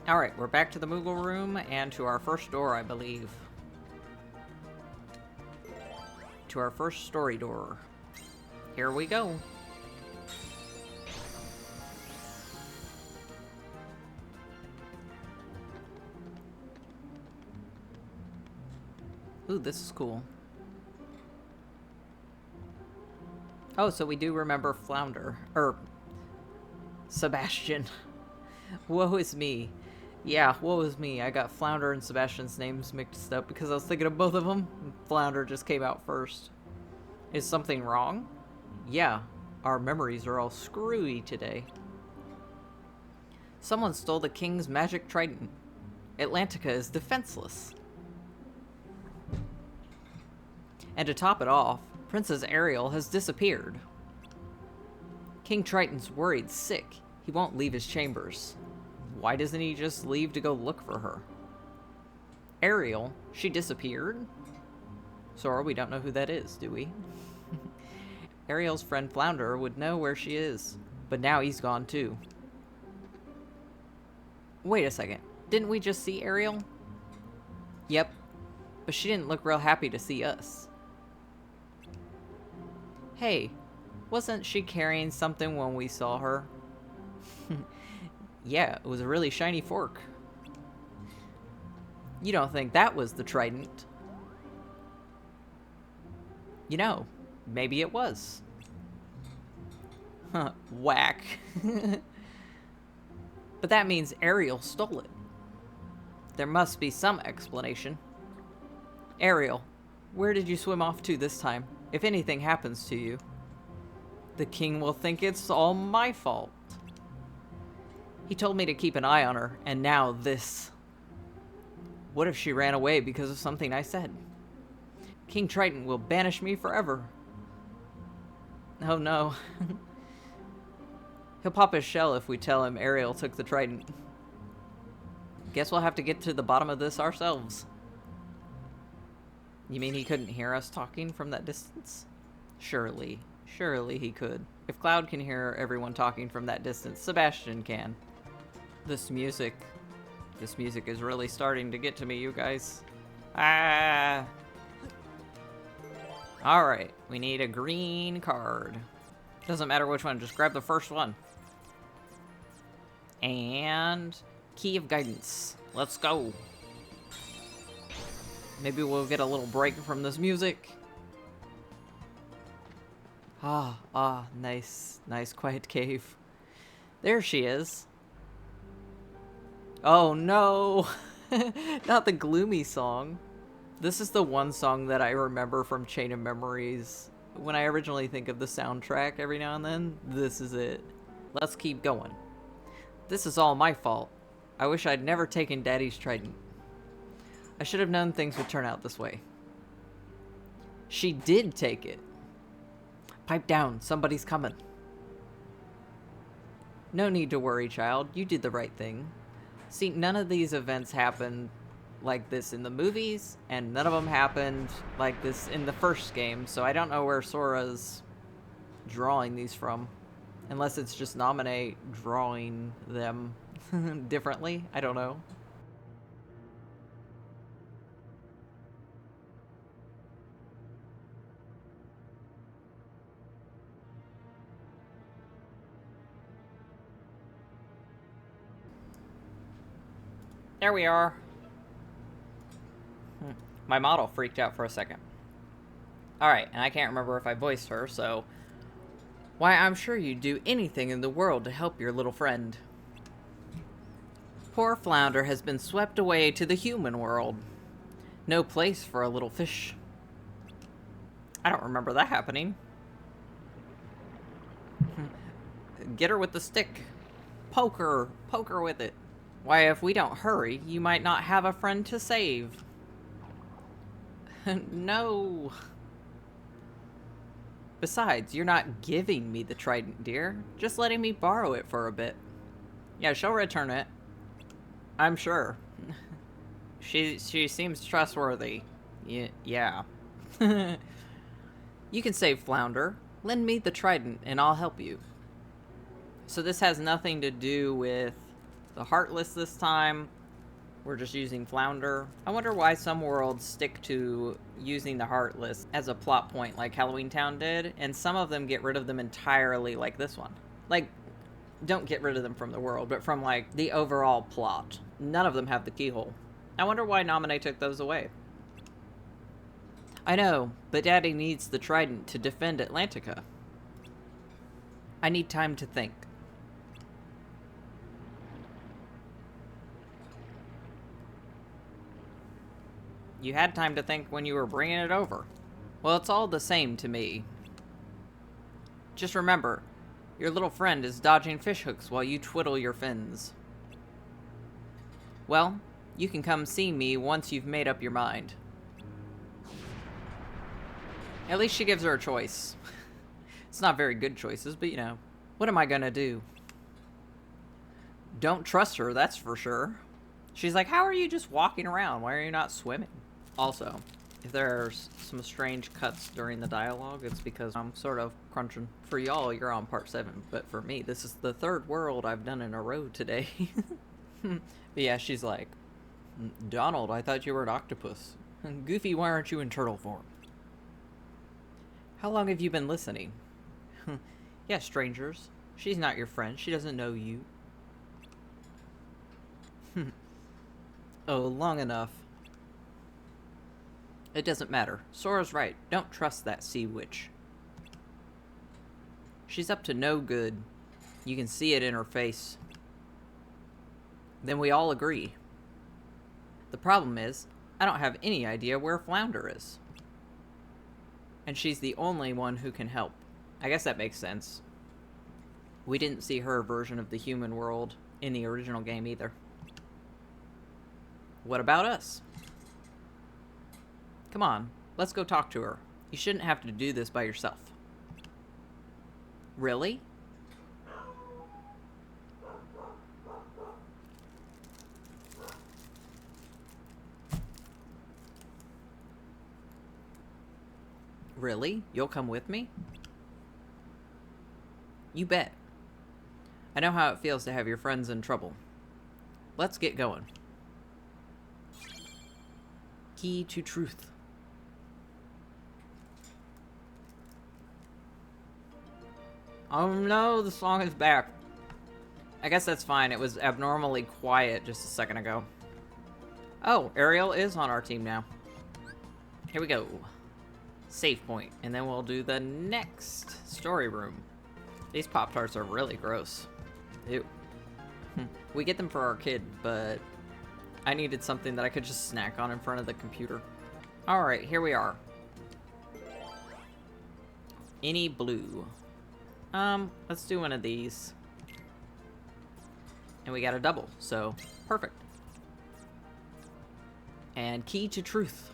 Alright, we're back to the Moogle room and to our first door, I believe. To our first story door. Here we go. Ooh, this is cool. Oh, so we do remember Flounder. Sebastian. Woe is me. Yeah, woe is me. I got Flounder and Sebastian's names mixed up because I was thinking of both of them. Flounder just came out first. Is something wrong? Yeah, our memories are all screwy today. Someone stole the king's magic trident. Atlantica is defenseless. And to top it off, Princess Ariel has disappeared. King Triton's worried sick. He won't leave his chambers. Why doesn't he just leave to go look for her? Ariel? She disappeared? Sora, we don't know who that is, do we? Ariel's friend Flounder would know where she is. But now he's gone too. Wait a second. Didn't we just see Ariel? Yep. But she didn't look real happy to see us. Hey, wasn't she carrying something when we saw her? Yeah, it was a really shiny fork. You don't think that was the trident? You know, maybe it was. Huh, whack. But that means Ariel stole it. There must be some explanation. Ariel, where did you swim off to this time? If anything happens to you, the king will think it's all my fault. He told me to keep an eye on her, and now this. What if she ran away because of something I said? King Triton will banish me forever. Oh no. He'll pop his shell if we tell him Ariel took the trident. Guess we'll have to get to the bottom of this ourselves. You mean he couldn't hear us talking from that distance? Surely he could. If Cloud can hear everyone talking from that distance, Sebastian can. This music is really starting to get to me, you guys. Ah! Alright, we need a green card. Doesn't matter which one, just grab the first one. And Key of Guidance. Let's go. Maybe we'll get a little break from this music. Nice quiet cave. There she is. Oh no! Not the gloomy song. This is the one song that I remember from Chain of Memories. When I originally think of the soundtrack every now and then, this is it. Let's keep going. This is all my fault. I wish I'd never taken Daddy's trident. I should have known things would turn out this way. She did take it. Pipe down, somebody's coming. No need to worry, child. You did the right thing. See, none of these events happened like this in the movies, and none of them happened like this in the first game, so I don't know where Sora's drawing these from. Unless it's just Nominate drawing them differently. I don't know. There we are. My model freaked out for a second. Alright, and I can't remember if I voiced her, so... Why, I'm sure you'd do anything in the world to help your little friend. Poor Flounder has been swept away to the human world. No place for a little fish. I don't remember that happening. Get her with the stick. Poke her. Poke her with it. Why, if we don't hurry, you might not have a friend to save. No. Besides, you're not giving me the trident, dear. Just letting me borrow it for a bit. Yeah, she'll return it. I'm sure. She seems trustworthy. Yeah. You can save Flounder. Lend me the trident and I'll help you. So this has nothing to do with the Heartless this time. We're just using Flounder. I wonder why some worlds stick to using the Heartless as a plot point like Halloween Town did, and some of them get rid of them entirely like this one. Like, don't get rid of them from the world, but from, like, the overall plot. None of them have the keyhole. I wonder why Naminé took those away. I know, but Daddy needs the trident to defend Atlantica. I need time to think. You had time to think when you were bringing it over. Well, it's all the same to me. Just remember, your little friend is dodging fishhooks while you twiddle your fins. Well, you can come see me once you've made up your mind. At least she gives her a choice. It's not very good choices, but you know, what am I gonna do? Don't trust her, that's for sure. She's like, how are you just walking around? Why are you not swimming? Also, if there's some strange cuts during the dialogue, it's because I'm sort of crunching. For y'all, you're on part 7, but for me, this is the 3rd world I've done in a row today. But yeah, she's like, Donald, I thought you were an octopus. Goofy, why aren't you in turtle form? How long have you been listening? Yeah, strangers. She's not your friend. She doesn't know you. Oh, long enough. It doesn't matter. Sora's right. Don't trust that sea witch. She's up to no good. You can see it in her face. Then we all agree. The problem is, I don't have any idea where Flounder is. And she's the only one who can help. I guess that makes sense. We didn't see her version of the human world in the original game either. What about us? Come on, let's go talk to her. You shouldn't have to do this by yourself. Really? Really? You'll come with me? You bet. I know how it feels to have your friends in trouble. Let's get going. Key to truth. Oh no, the song is back. I guess that's fine. It was abnormally quiet just a second ago. Oh, Ariel is on our team now. Here we go. Save point, and then we'll do the next story room. These Pop-Tarts are really gross. Ew. We get them for our kid, but I needed something that I could just snack on in front of the computer. Alright, here we are. Any blue. Let's do one of these. And we got a double, so perfect. And key to truth.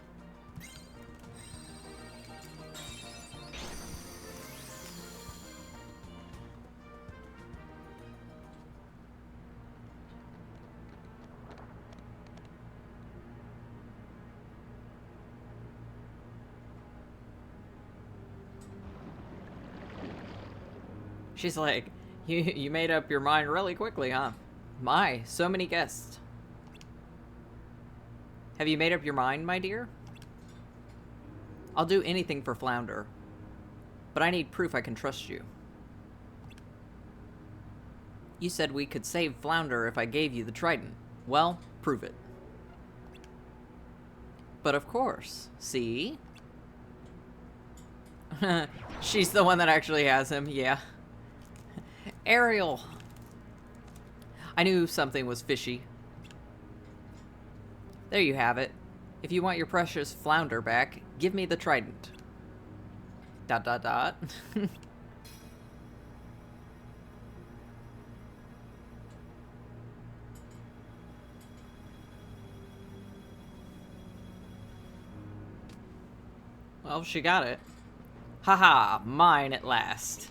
She's like, you made up your mind really quickly, huh? My, so many guests. Have you made up your mind, my dear? I'll do anything for Flounder, but I need proof I can trust you. You said we could save Flounder if I gave you the trident. Well, prove it. But of course, see? She's the one that actually has him, yeah. Ariel! I knew something was fishy. There you have it. If you want your precious Flounder back, give me the trident. Dot dot dot. Well, she got it. Haha, mine at last.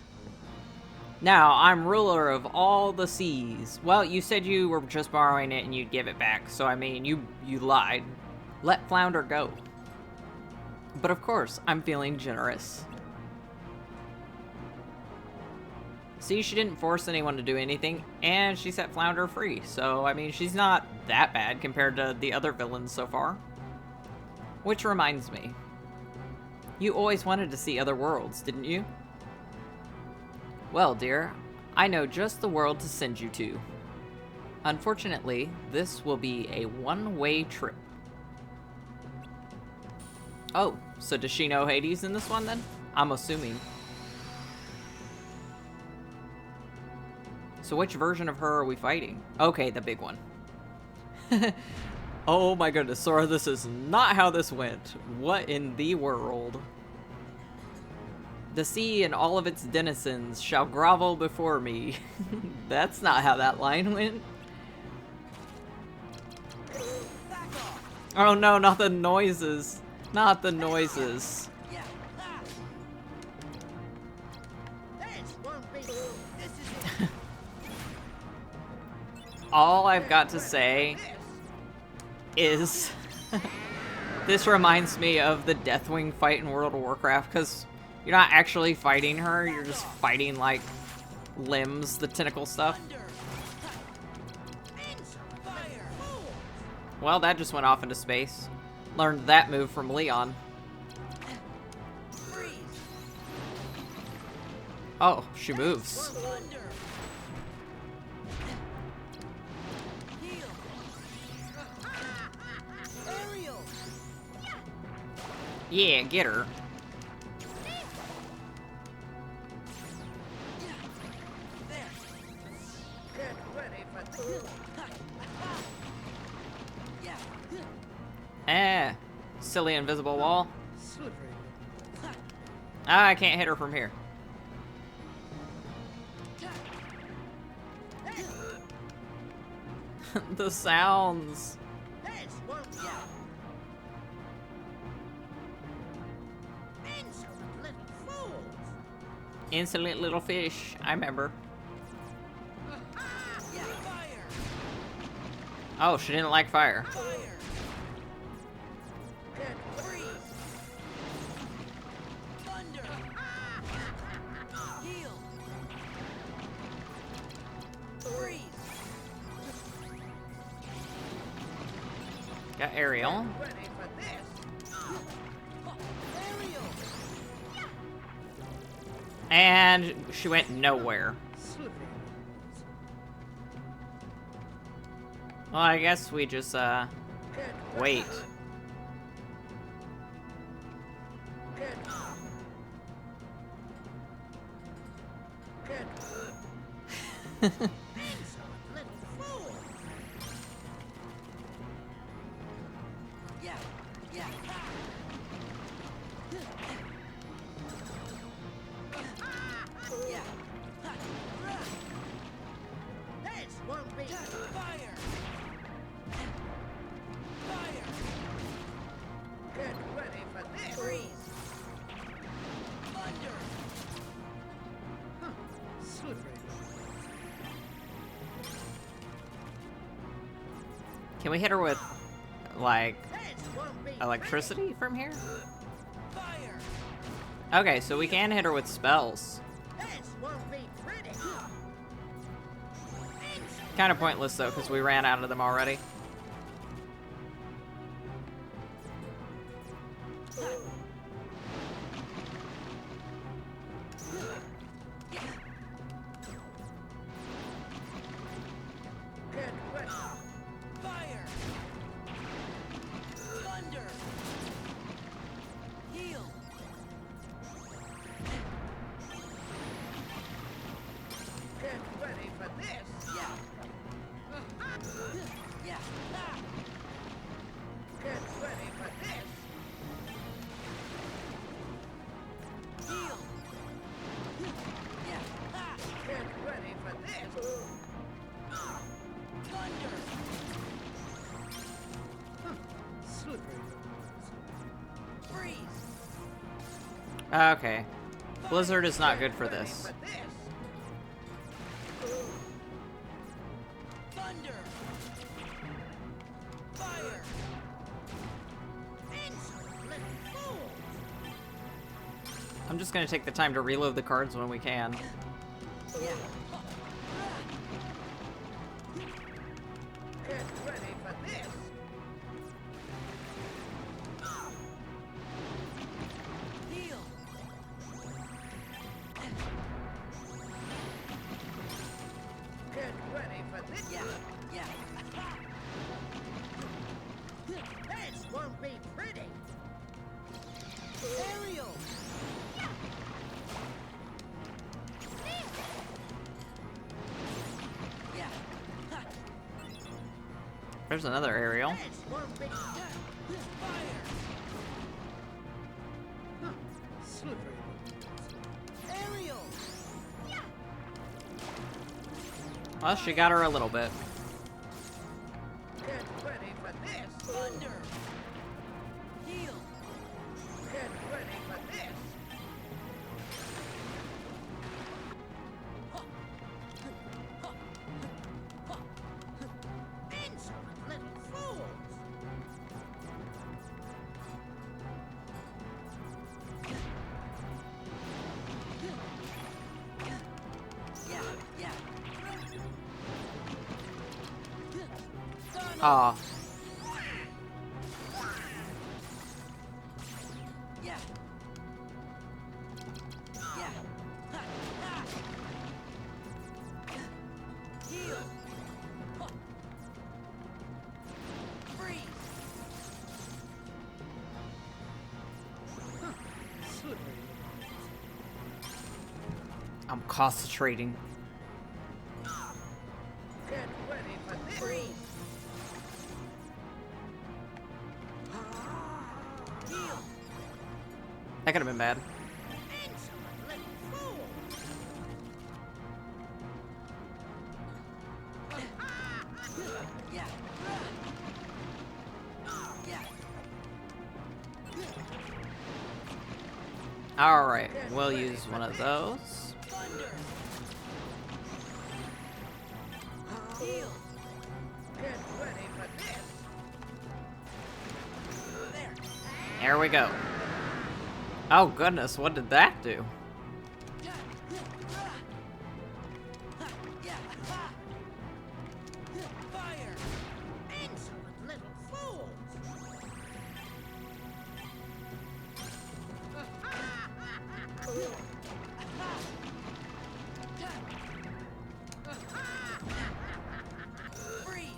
Now, I'm ruler of all the seas. Well, you said you were just borrowing it and you'd give it back, so I mean, you lied. Let Flounder go. But of course, I'm feeling generous. See, she didn't force anyone to do anything, and she set Flounder free, so I mean, she's not that bad compared to the other villains so far. Which reminds me. You always wanted to see other worlds, didn't you? Well, dear, I know just the world to send you to. Unfortunately, this will be a one-way trip. Oh, so does she know Hades in this one then? I'm assuming. So which version of her are we fighting? Okay, the big one. Oh my goodness, Sora, this is not how this went. What in the world? The sea and all of its denizens shall grovel before me. That's not how that line went. Oh no, not the noises. Not the noises. All I've got to say is this reminds me of the Deathwing fight in World of Warcraft, because you're not actually fighting her, you're just fighting like limbs, the tentacle stuff. Well, that just went off into space. Learned that move from Leon. Oh, she moves. Yeah, get her. Silly invisible wall. Ah, I can't hit her from here. The sounds. Insolent little fish. I remember. Oh, she didn't like fire. Got Ariel. And she went nowhere. Well, I guess we just, wait. Can we hit her with, like, electricity from here? Okay, so we can hit her with spells. Kind of pointless, though, because we ran out of them already. Okay. Blizzard is not good for this. Thunder. Fire. I'm just gonna take the time to reload the cards when we can. Yeah. Heal. Get ready for this. Yeah. Yeah. This won't be pretty. Aerial. Yeah. There's another aerial. This won't be. Fire. Slippery. Aerial. Well, she got her a little bit. Get ready for this. Thunder. Heal. Get ready for this. Insolent little fools. Yeah. Yeah. Aw. Yeah. Yeah. Ha. Ha. Heal. Ha. Freeze. Slippery. I'm concentrating. Get ready for this. Freeze. Heal. That could have been bad. Insolent little fools. Yeah. Yeah. Alright, we'll use one of those. Thunder. Heal. Get ready for this. There. There we go. Oh goodness, what did that do? Yeah. Ha. Fire. Insolent little fools. Freeze.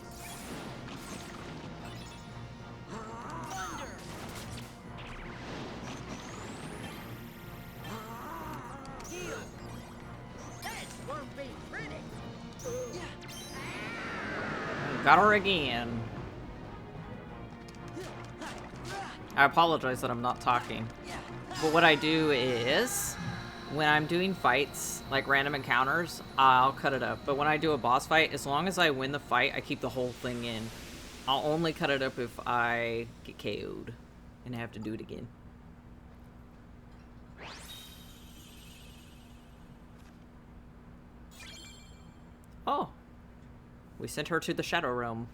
Thunder. Heal. This won't be pretty. Yeah. Got her again. I apologize that I'm not talking. Yeah. But what I do is, when I'm doing fights, like random encounters, I'll cut it up. But when I do a boss fight, as long as I win the fight, I keep the whole thing in. I'll only cut it up if I get KO'd and have to do it again. Oh, we sent her to the Shadow Realm.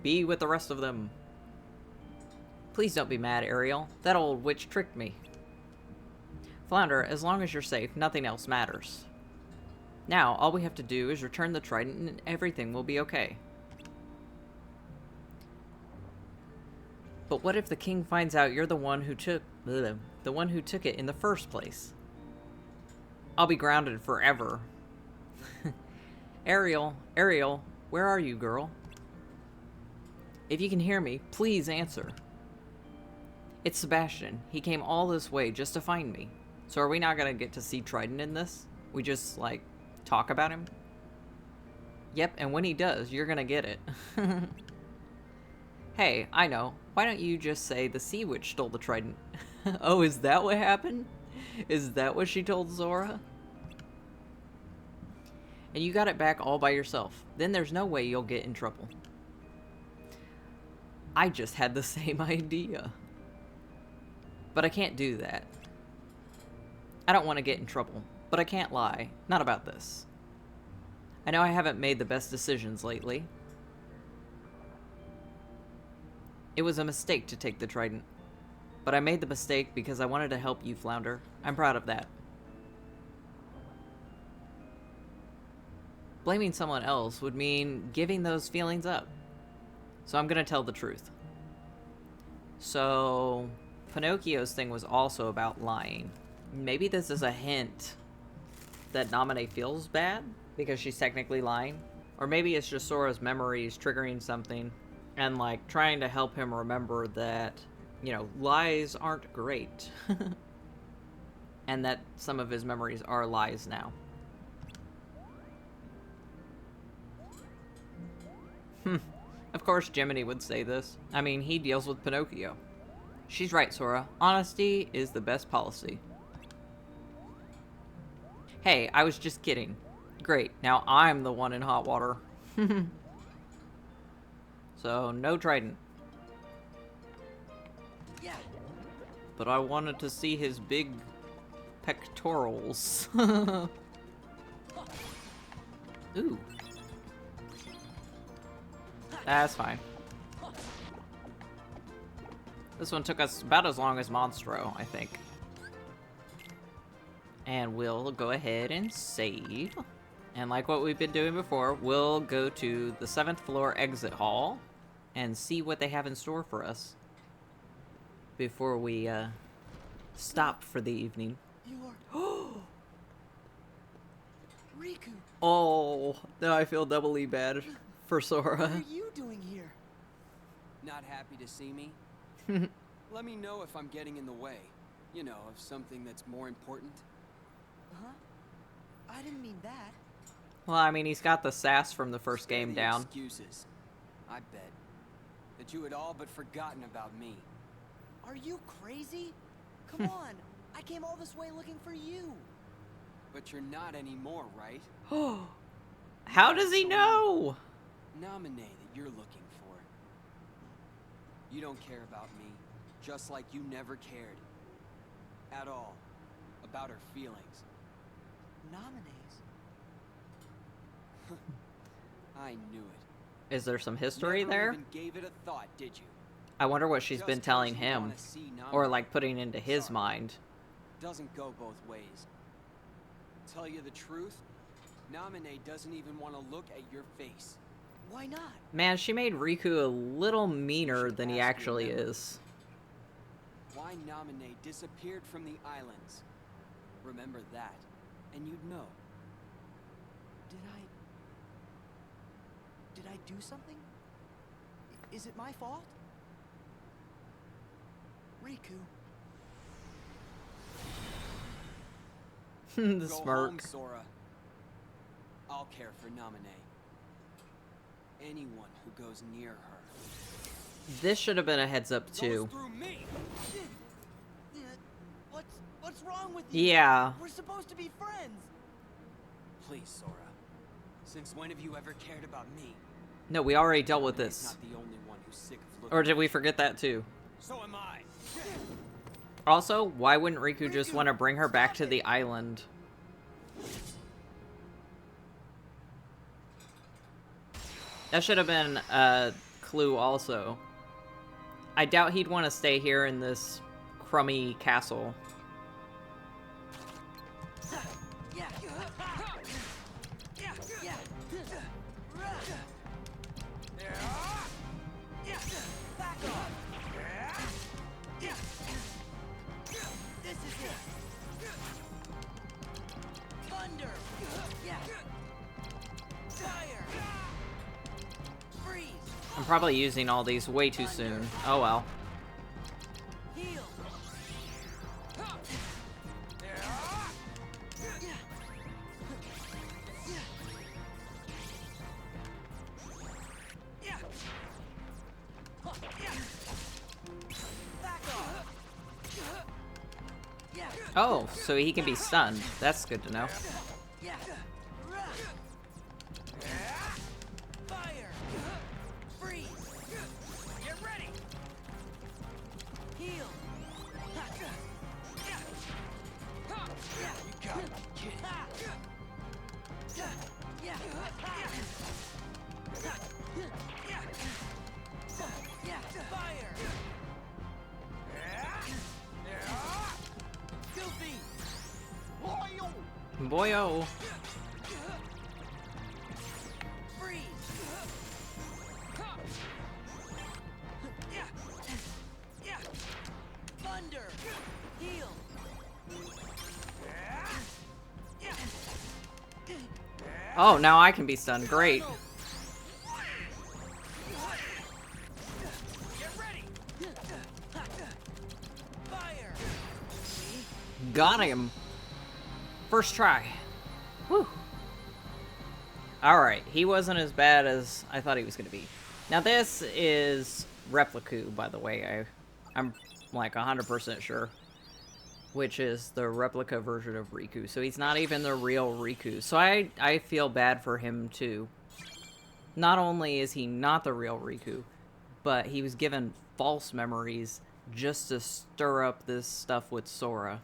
Be with the rest of them. Please don't be mad, Ariel. That old witch tricked me. Flounder, as long as you're safe, nothing else matters. Now, all we have to do is return the trident and everything will be okay. But what if the king finds out you're the one who took it in the first place? I'll be grounded forever. Ariel, where are you, girl? If you can hear me, please answer. It's Sebastian. He came all this way just to find me. So are we not gonna get to see Trident in this? We just, like, talk about him? Yep, and when he does, you're gonna get it. Hey, I know. Why don't you just say the Sea Witch stole the Trident? Oh, is that what happened? Is that what she told Zora? And you got it back all by yourself. Then there's no way you'll get in trouble. I just had the same idea. But I can't do that. I don't want to get in trouble, but I can't lie. Not about this. I know I haven't made the best decisions lately. It was a mistake to take the trident. But I made the mistake because I wanted to help you, Flounder. I'm proud of that. Blaming someone else would mean giving those feelings up. So I'm gonna tell the truth. So, Pinocchio's thing was also about lying. Maybe this is a hint that Naminé feels bad because she's technically lying. Or maybe it's just Sora's memories triggering something and like trying to help him remember that, you know, lies aren't great. And that some of his memories are lies now. Of course Jiminy would say this. I mean, he deals with Pinocchio. She's right, Sora. Honesty is the best policy. Hey, I was just kidding. Great, now I'm the one in hot water. So, no trident. Yeah. But I wanted to see his big pectorals. Ooh. That's fine. This one took us about as long as Monstro, I think. And we'll go ahead and save. And like what we've been doing before, we'll go to the 7th floor exit hall and see what they have in store for us before we stop for the evening. You are... Riku, Oh, now I feel doubly bad for what Sora. are you doing here? Not happy to see me? Let me know if I'm getting in the way. You know, of something that's more important. Huh? I didn't mean that. Well, I mean, he's got the sass from the first Spare game the down. Excuses. I bet that you had all but forgotten about me. Are you crazy? Come on. I came all this way looking for you. But you're not anymore, right? How does he know? Naminé that you're looking for. You don't care about me, just like you never cared. At all. About her feelings. Nominees. I knew it. Is there some history Never there? even gave it a thought, did you? I wonder what she's Just been 'cause telling you him. wanna see Or Naminé. like putting into his Sorry. mind. Doesn't go both ways. Tell you the truth, Naminé doesn't even want to look at your face. Why not? Man, she made Riku a little meaner should than he ask your actually memory. is. Why Naminé disappeared from the islands. Remember that, and you'd know. Did I do something? Is it my fault? Riku. The Go smirk. home, Sora. I'll care for Naminé. Anyone who goes near her. This should have been a heads up goes too. through me. What's wrong with you? Yeah. We're supposed to be friends. Please, Sora. Since when have you ever cared about me? No, we already dealt with Naminé's this. not the only one who's sick of looking. Or did we forget that too? So am I. Also, why wouldn't Riku just want to bring her back to the island? That should have been a clue also. I doubt he'd want to stay here in this crummy castle. Yeah. Back off. This is it. Thunder. Yeah. Fire. Freeze. I'm probably using all these way too soon. Oh well. Heal. Back off. Oh, so he can be stunned. That's good to know. Yeah. Fire. Freeze. Get ready. Boyo. Freeze! Thunder! Heal! Oh, now I can be stunned. Great. Get ready! Fire! Got him. First try. Whew. Alright, he wasn't as bad as I thought he was going to be. Now this is Replica, by the way. I'm like 100% sure. Which is the replica version of Riku. So he's not even the real Riku. So I feel bad for him too. Not only is he not the real Riku, but he was given false memories just to stir up this stuff with Sora.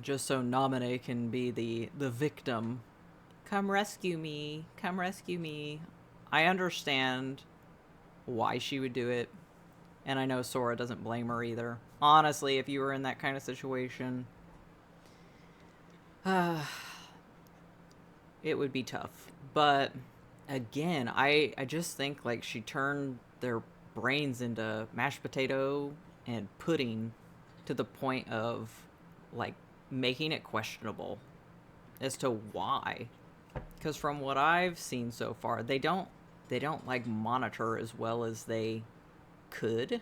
Just so Namine can be the victim. Come rescue me. Come rescue me. I understand why she would do it. And I know Sora doesn't blame her either. Honestly, if you were in that kind of situation, it would be tough. But again, I just think like she turned their brains into mashed potato and pudding to the point of like making it questionable as to why. Because from what I've seen so far, they don't like monitor as well as they could.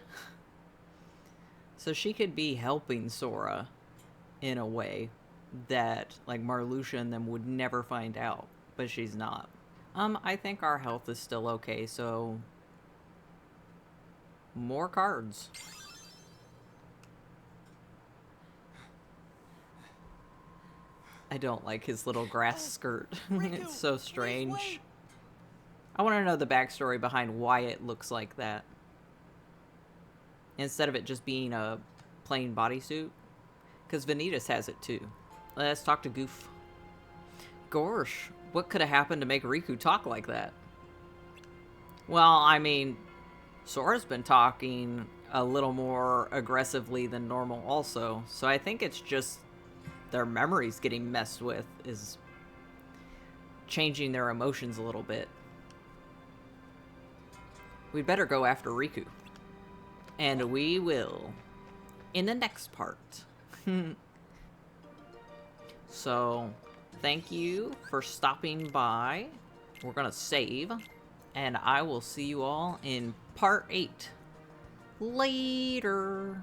So she could be helping Sora in a way that like Marluxia and them would never find out, but she's not. I think our health is still okay, so more cards. I don't like his little grass skirt. It's so strange. I want to know the backstory behind why it looks like that. Instead of it just being a plain bodysuit. Because Vanitas has it too. Let's talk to Goof. Gosh, what could have happened to make Riku talk like that? Well, I mean, Sora's been talking a little more aggressively than normal also. So I think it's just their memories getting messed with is changing their emotions a little bit. We'd better go after Riku. And we will in the next part. So, thank you for stopping by. We're gonna save. And I will see you all in part 8. Later.